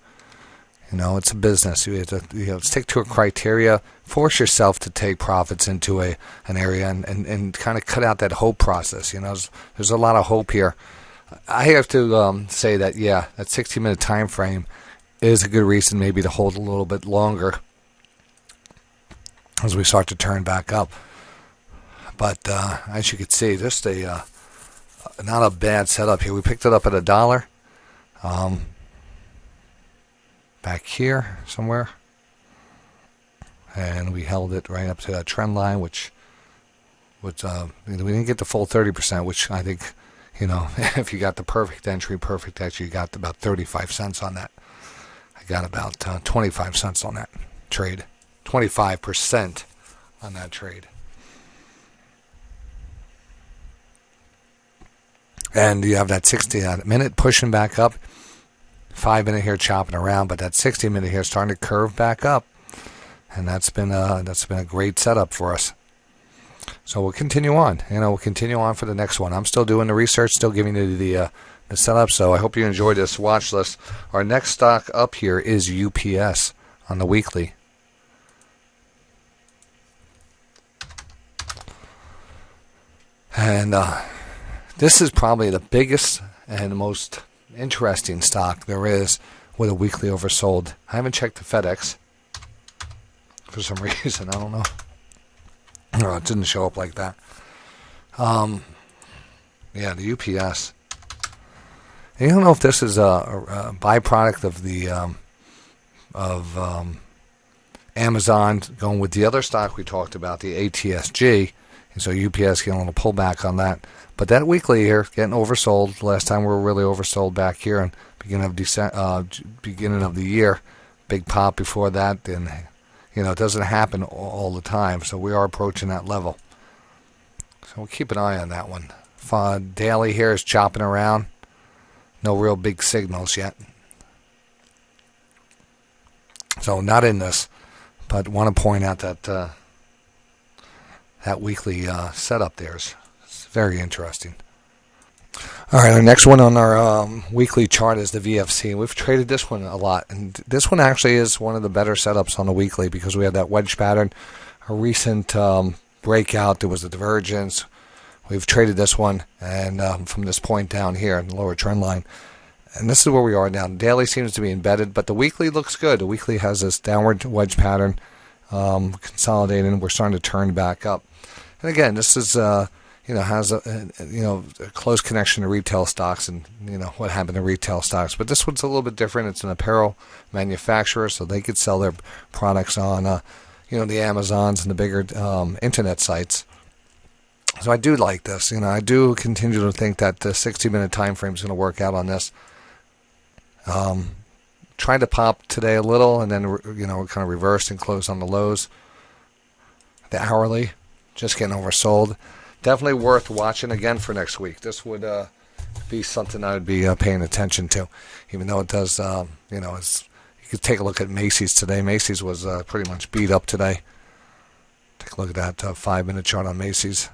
It's a business. You have to stick to a criteria. Force yourself to take profits into an area and kind of cut out that hope process. There's a lot of hope here. I have to say that, that 60-minute time frame is a good reason maybe to hold a little bit longer as we start to turn back up. But as you can see, just not a bad setup here. We picked it up at $1. back here somewhere. And we held it right up to that trend line, which was, we didn't get the full 30%, which I think, if you got the perfect entry, you got about 35 cents on that. I got about 25 cents on that trade. 25% on that trade. And you have that 60-minute pushing back up. 5-minute here chopping around, but that 60-minute here starting to curve back up. And that's been a great setup for us. So we'll continue on. We'll continue on for the next one. I'm still doing the research, still giving you the setup. So I hope you enjoyed this watch list. Our next stock up here is UPS on the weekly. And this is probably the biggest and most interesting stock there is with a weekly oversold. I haven't checked the FedEx for some reason. I don't know. No, it didn't show up like that. Yeah, the UPS. And you don't know if this is a byproduct of the Amazon going with the other stock we talked about, the ATSG, and so UPS getting a little pullback on that. But that weekly here getting oversold. Last time we were really oversold back here in beginning of the year. Big pop before that, and it doesn't happen all the time. So we are approaching that level. So we'll keep an eye on that one. Daily here is chopping around. No real big signals yet. So not in this, but want to point out that that weekly setup there is very interesting. All right, our next one on our weekly chart is the VFC. We've traded this one a lot, and this one actually is one of the better setups on the weekly because we have that wedge pattern, a recent breakout. There was a divergence. We've traded this one, and from this point down here in the lower trend line, and this is where we are now. The daily seems to be embedded, but the weekly looks good. The weekly has this downward wedge pattern, consolidating. We're starting to turn back up, and again, this is has a close connection to retail stocks and what happened to retail stocks. But this one's a little bit different. It's an apparel manufacturer, so they could sell their products on the Amazons and the bigger internet sites. So I do like this. I do continue to think that the 60-minute time frame is going to work out on this. Trying to pop today a little, and then kind of reversed and closed on the lows. The hourly just getting oversold. Definitely worth watching again for next week. This would be something I would be paying attention to, even though it does, you could take a look at Macy's today. Macy's was pretty much beat up today. Take a look at that 5-minute chart on Macy's.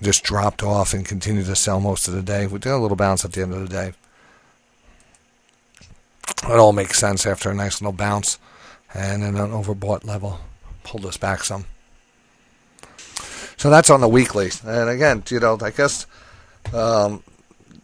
Just dropped off and continued to sell most of the day. We did a little bounce at the end of the day. It all makes sense after a nice little bounce and then an overbought level. Pulled us back some. So that's on the weekly. And again, I guess, the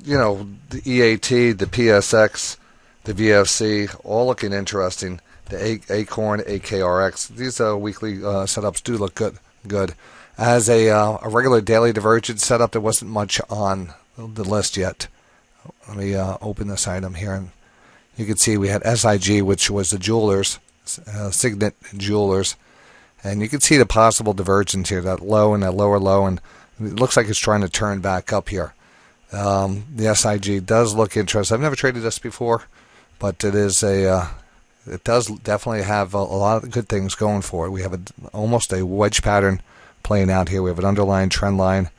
EAT, the PSX, the VFC, all looking interesting. The Acorn, AKRX, these weekly setups do look good. As a regular daily divergence setup, there wasn't much on the list yet. Let me open this item here. And you can see we had SIG, which was the jewelers, Signet Jewelers. And you can see the possible divergence here, that low and that lower low, and it looks like it's trying to turn back up here. The SIG does look interesting. I've never traded this before, but it does definitely have a lot of good things going for it. We have almost a wedge pattern playing out here. We have an underlying trend line.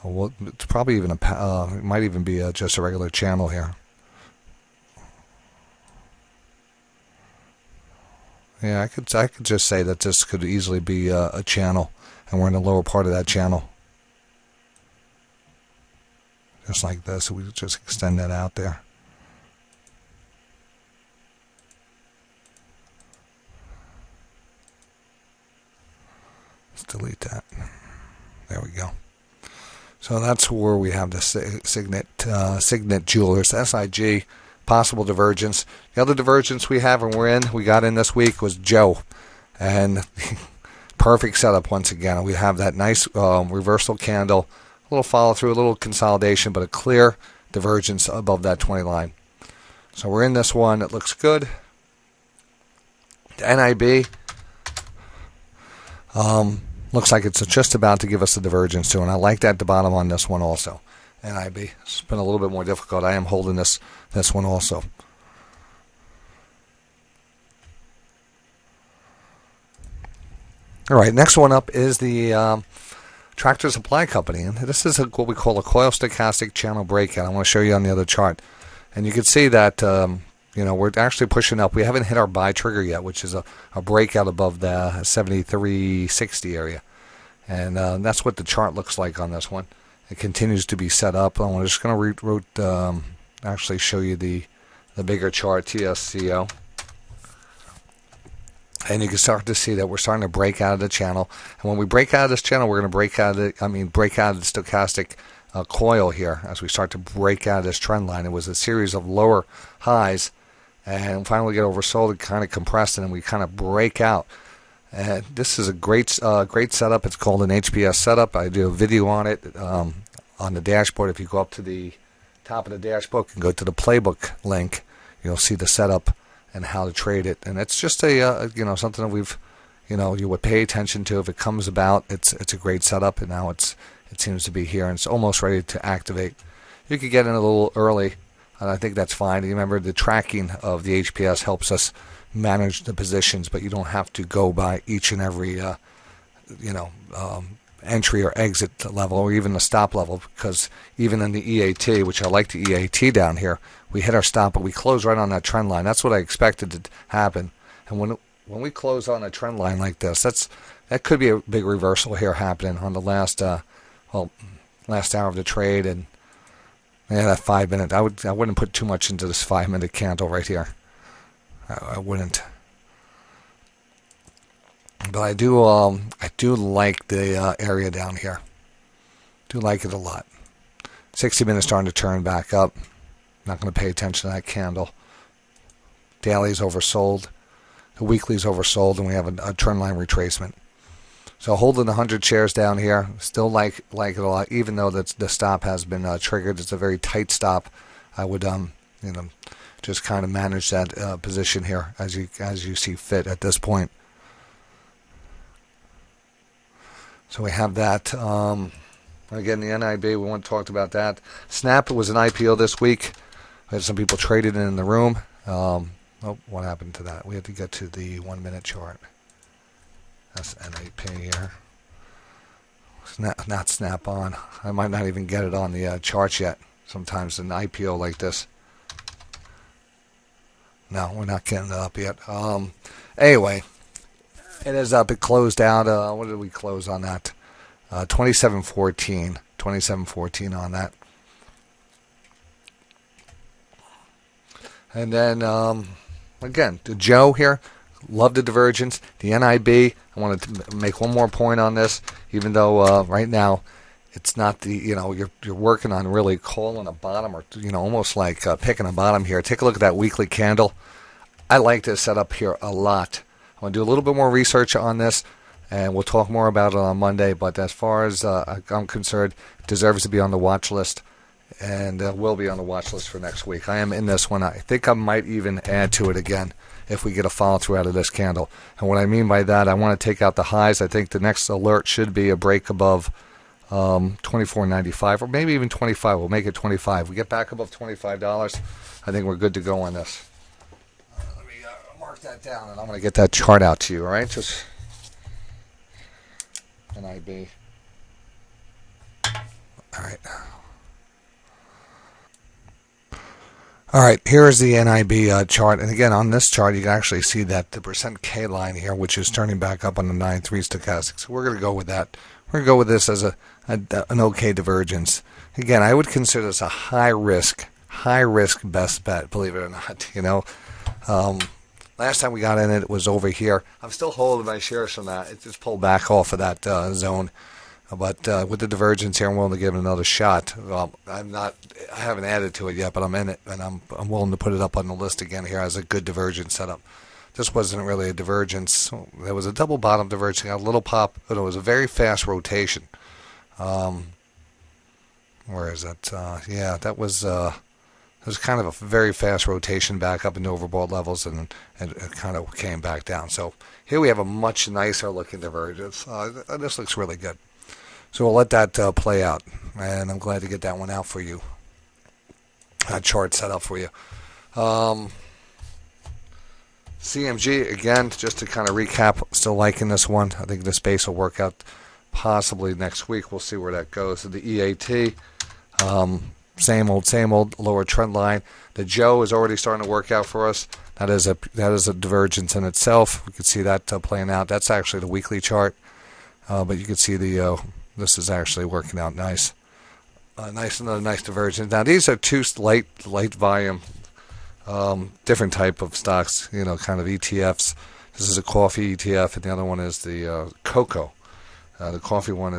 It's probably even it might even be just a regular channel here. Yeah, I could just say that this could easily be a channel, and we're in the lower part of that channel. Just like this, we just extend that out there. Let's delete that. There we go. So that's where we have the Signet Jewelers, SIG. Possible divergence. The other divergence we have and we got in this week was Joe, and perfect setup once again. We have that nice reversal candle, a little follow through, a little consolidation, but a clear divergence above that 20 line. So we're in this one. It looks good. The NIB looks like it's just about to give us a divergence too, and I like that at the bottom on this one also. NIB. It's been a little bit more difficult. I am holding this one also. All right, next one up is the Tractor Supply Company, and this is what we call a coil stochastic channel breakout. I want to show you on the other chart, and you can see that we're actually pushing up. We haven't hit our buy trigger yet, which is a breakout above the 73.60 area, and that's what the chart looks like on this one. It continues to be set up. I'm just going to actually show you the bigger chart, TSCO. And you can start to see that we're starting to break out of the channel. And when we break out of this channel, we're going to break out of the stochastic coil here as we start to break out of this trend line. It was a series of lower highs, and finally get oversold. It kind of compressed, and then we kind of break out. And this is a great setup. It's called an HPS setup. I do a video on it on the dashboard. If you go up to the top of the dashboard and go to the playbook link, you'll see the setup and how to trade it. And it's just something that we've you would pay attention to if it comes about. It's a great setup, and now it seems to be here, and it's almost ready to activate. You could get in a little early, and I think that's fine. You remember the tracking of the HPS helps us manage the positions, but you don't have to go by each and every entry or exit level, or even the stop level, because even in the EAT, which I like the EAT down here, we hit our stop, but we close right on that trend line. That's what I expected to happen. And when we close on a trend line like this, that could be a big reversal here happening on the last hour of the trade. And that 5 minute, I wouldn't put too much into this 5 minute candle right here. I wouldn't. But I do like the area down here. Do like it a lot. 60 minutes starting to turn back up. Not going to pay attention to that candle. Daily's oversold. The weekly's oversold, and we have a trend line retracement. So holding 100 shares down here. Still like it a lot, even though the stop has been triggered. It's a very tight stop. I would just kind of manage that position here as you see fit at this point. So we have that. Again, the NIB, we want to talk about that. Snap was an IPO this week. We had some people traded in the room. What happened to that? We had to get to the 1 minute chart. That's NAP here. Not Snap on. I might not even get it on the charts yet. Sometimes an IPO like this. No, we're not getting it up yet. Anyway, it is up. It closed out. What did we close on that? 27.14. 27.14 on that. And then, again, the Joe here. Love the divergence. The NIB, I wanted to make one more point on this, even though right now it's not you're working on really calling a bottom, or almost like picking a bottom here. Take a look at that weekly candle. I like this setup here a lot. I want to do a little bit more research on this, and we'll talk more about it on Monday. But as far as I'm concerned, it deserves to be on the watch list, and will be on the watch list for next week. I am in this one. I think I might even add to it again if we get a follow-through out of this candle. And what I mean by that, I want to take out the highs. I think the next alert should be a break above 24.95, or maybe even 25. We'll make it 25. We get back above $25, I think we're good to go on this. Let me mark that down, and I'm going to get that chart out to you, all right? Just NIB. All right. All right, here is the NIB chart. And again, on this chart, you can actually see that the percent K line here, which is turning back up on the 9.3 stochastic. So we're going to go with that. We're going to go with this as an okay divergence. Again, I would consider this a high risk best bet, believe it or not. Last time we got in it was over here. I'm still holding my shares from that. It just pulled back off of that zone. But with the divergence here, I'm willing to give it another shot. Well, I haven't added to it yet, but I'm in it, and I'm willing to put it up on the list again here as a good divergence setup. This wasn't really a divergence. There was a double bottom divergence, a little pop, but it was a very fast rotation. Where is that? Yeah, that was It was kind of a very fast rotation back up into overbought levels, and it kind of came back down. So here we have a much nicer looking divergence. This looks really good. So we'll let that play out, and I'm glad to get that one out for you. That chart set up for you. CMG, again, just to kind of recap, still liking this one. I think this base will work out possibly next week. We'll see where that goes. The EAT, same old lower trend line. The Joe is already starting to work out for us. That is a divergence in itself. We can see that playing out. That's actually the weekly chart, but you can see this is actually working out nice. Another nice divergence. Now these are two light volume, different type of stocks. Kind of ETFs. This is a coffee ETF, and the other one is the cocoa. The coffee one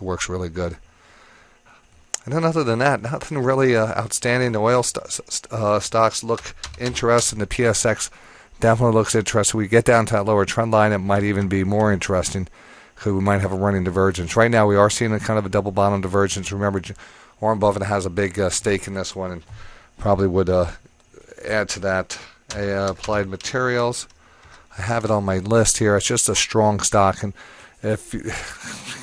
works really good. And then other than that, nothing really outstanding. The oil stocks look interesting. The PSX definitely looks interesting. We get down to that lower trend line, it might even be more interesting because we might have a running divergence. Right now we are seeing a kind of a double bottom divergence. Remember, Warren Buffett has a big stake in this one and probably would add to that. Applied Materials, I have it on my list here. It's just a strong stock, and if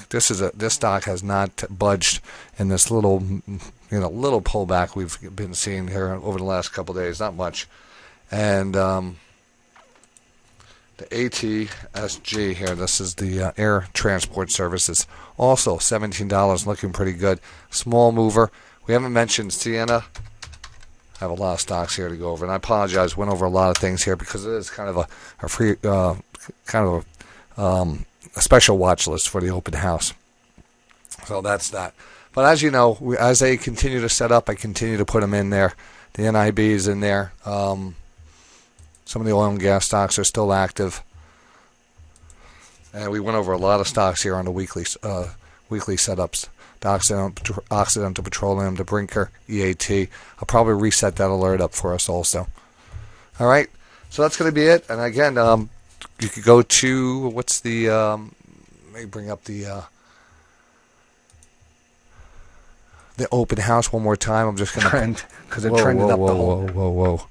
this stock has not budged in this little pullback we've been seeing here over the last couple of days, not much. And the ATSG here, this is the Air Transport Services, also $17, looking pretty good. Small mover. We haven't mentioned Sienna. I have a lot of stocks here to go over, and I apologize. Went over a lot of things here because it is kind of a free, a special watch list for the open house. So that's that. But as you know, as they continue to set up, I continue to put them in there. The NIB is in there. Some of the oil and gas stocks are still active. And we went over a lot of stocks here on the weekly setups. The Occidental Petroleum, the Brinker, EAT. I'll probably reset that alert up for us also. All right. So that's going to be it. And again, you could go to, what's the, let me bring up the open house one more time. I'm just going to trend, because it trended up the whole. Whoa.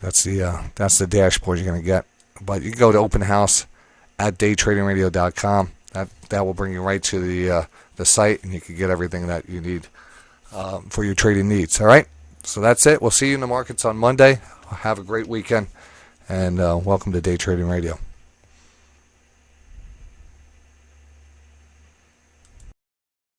That's the dashboard you're going to get. But you can go to open house at DayTradingRadio.com. That will bring you right to the site, and you can get everything that you need for your trading needs. All right? So that's it. We'll see you in the markets on Monday. Have a great weekend, and welcome to Day Trading Radio.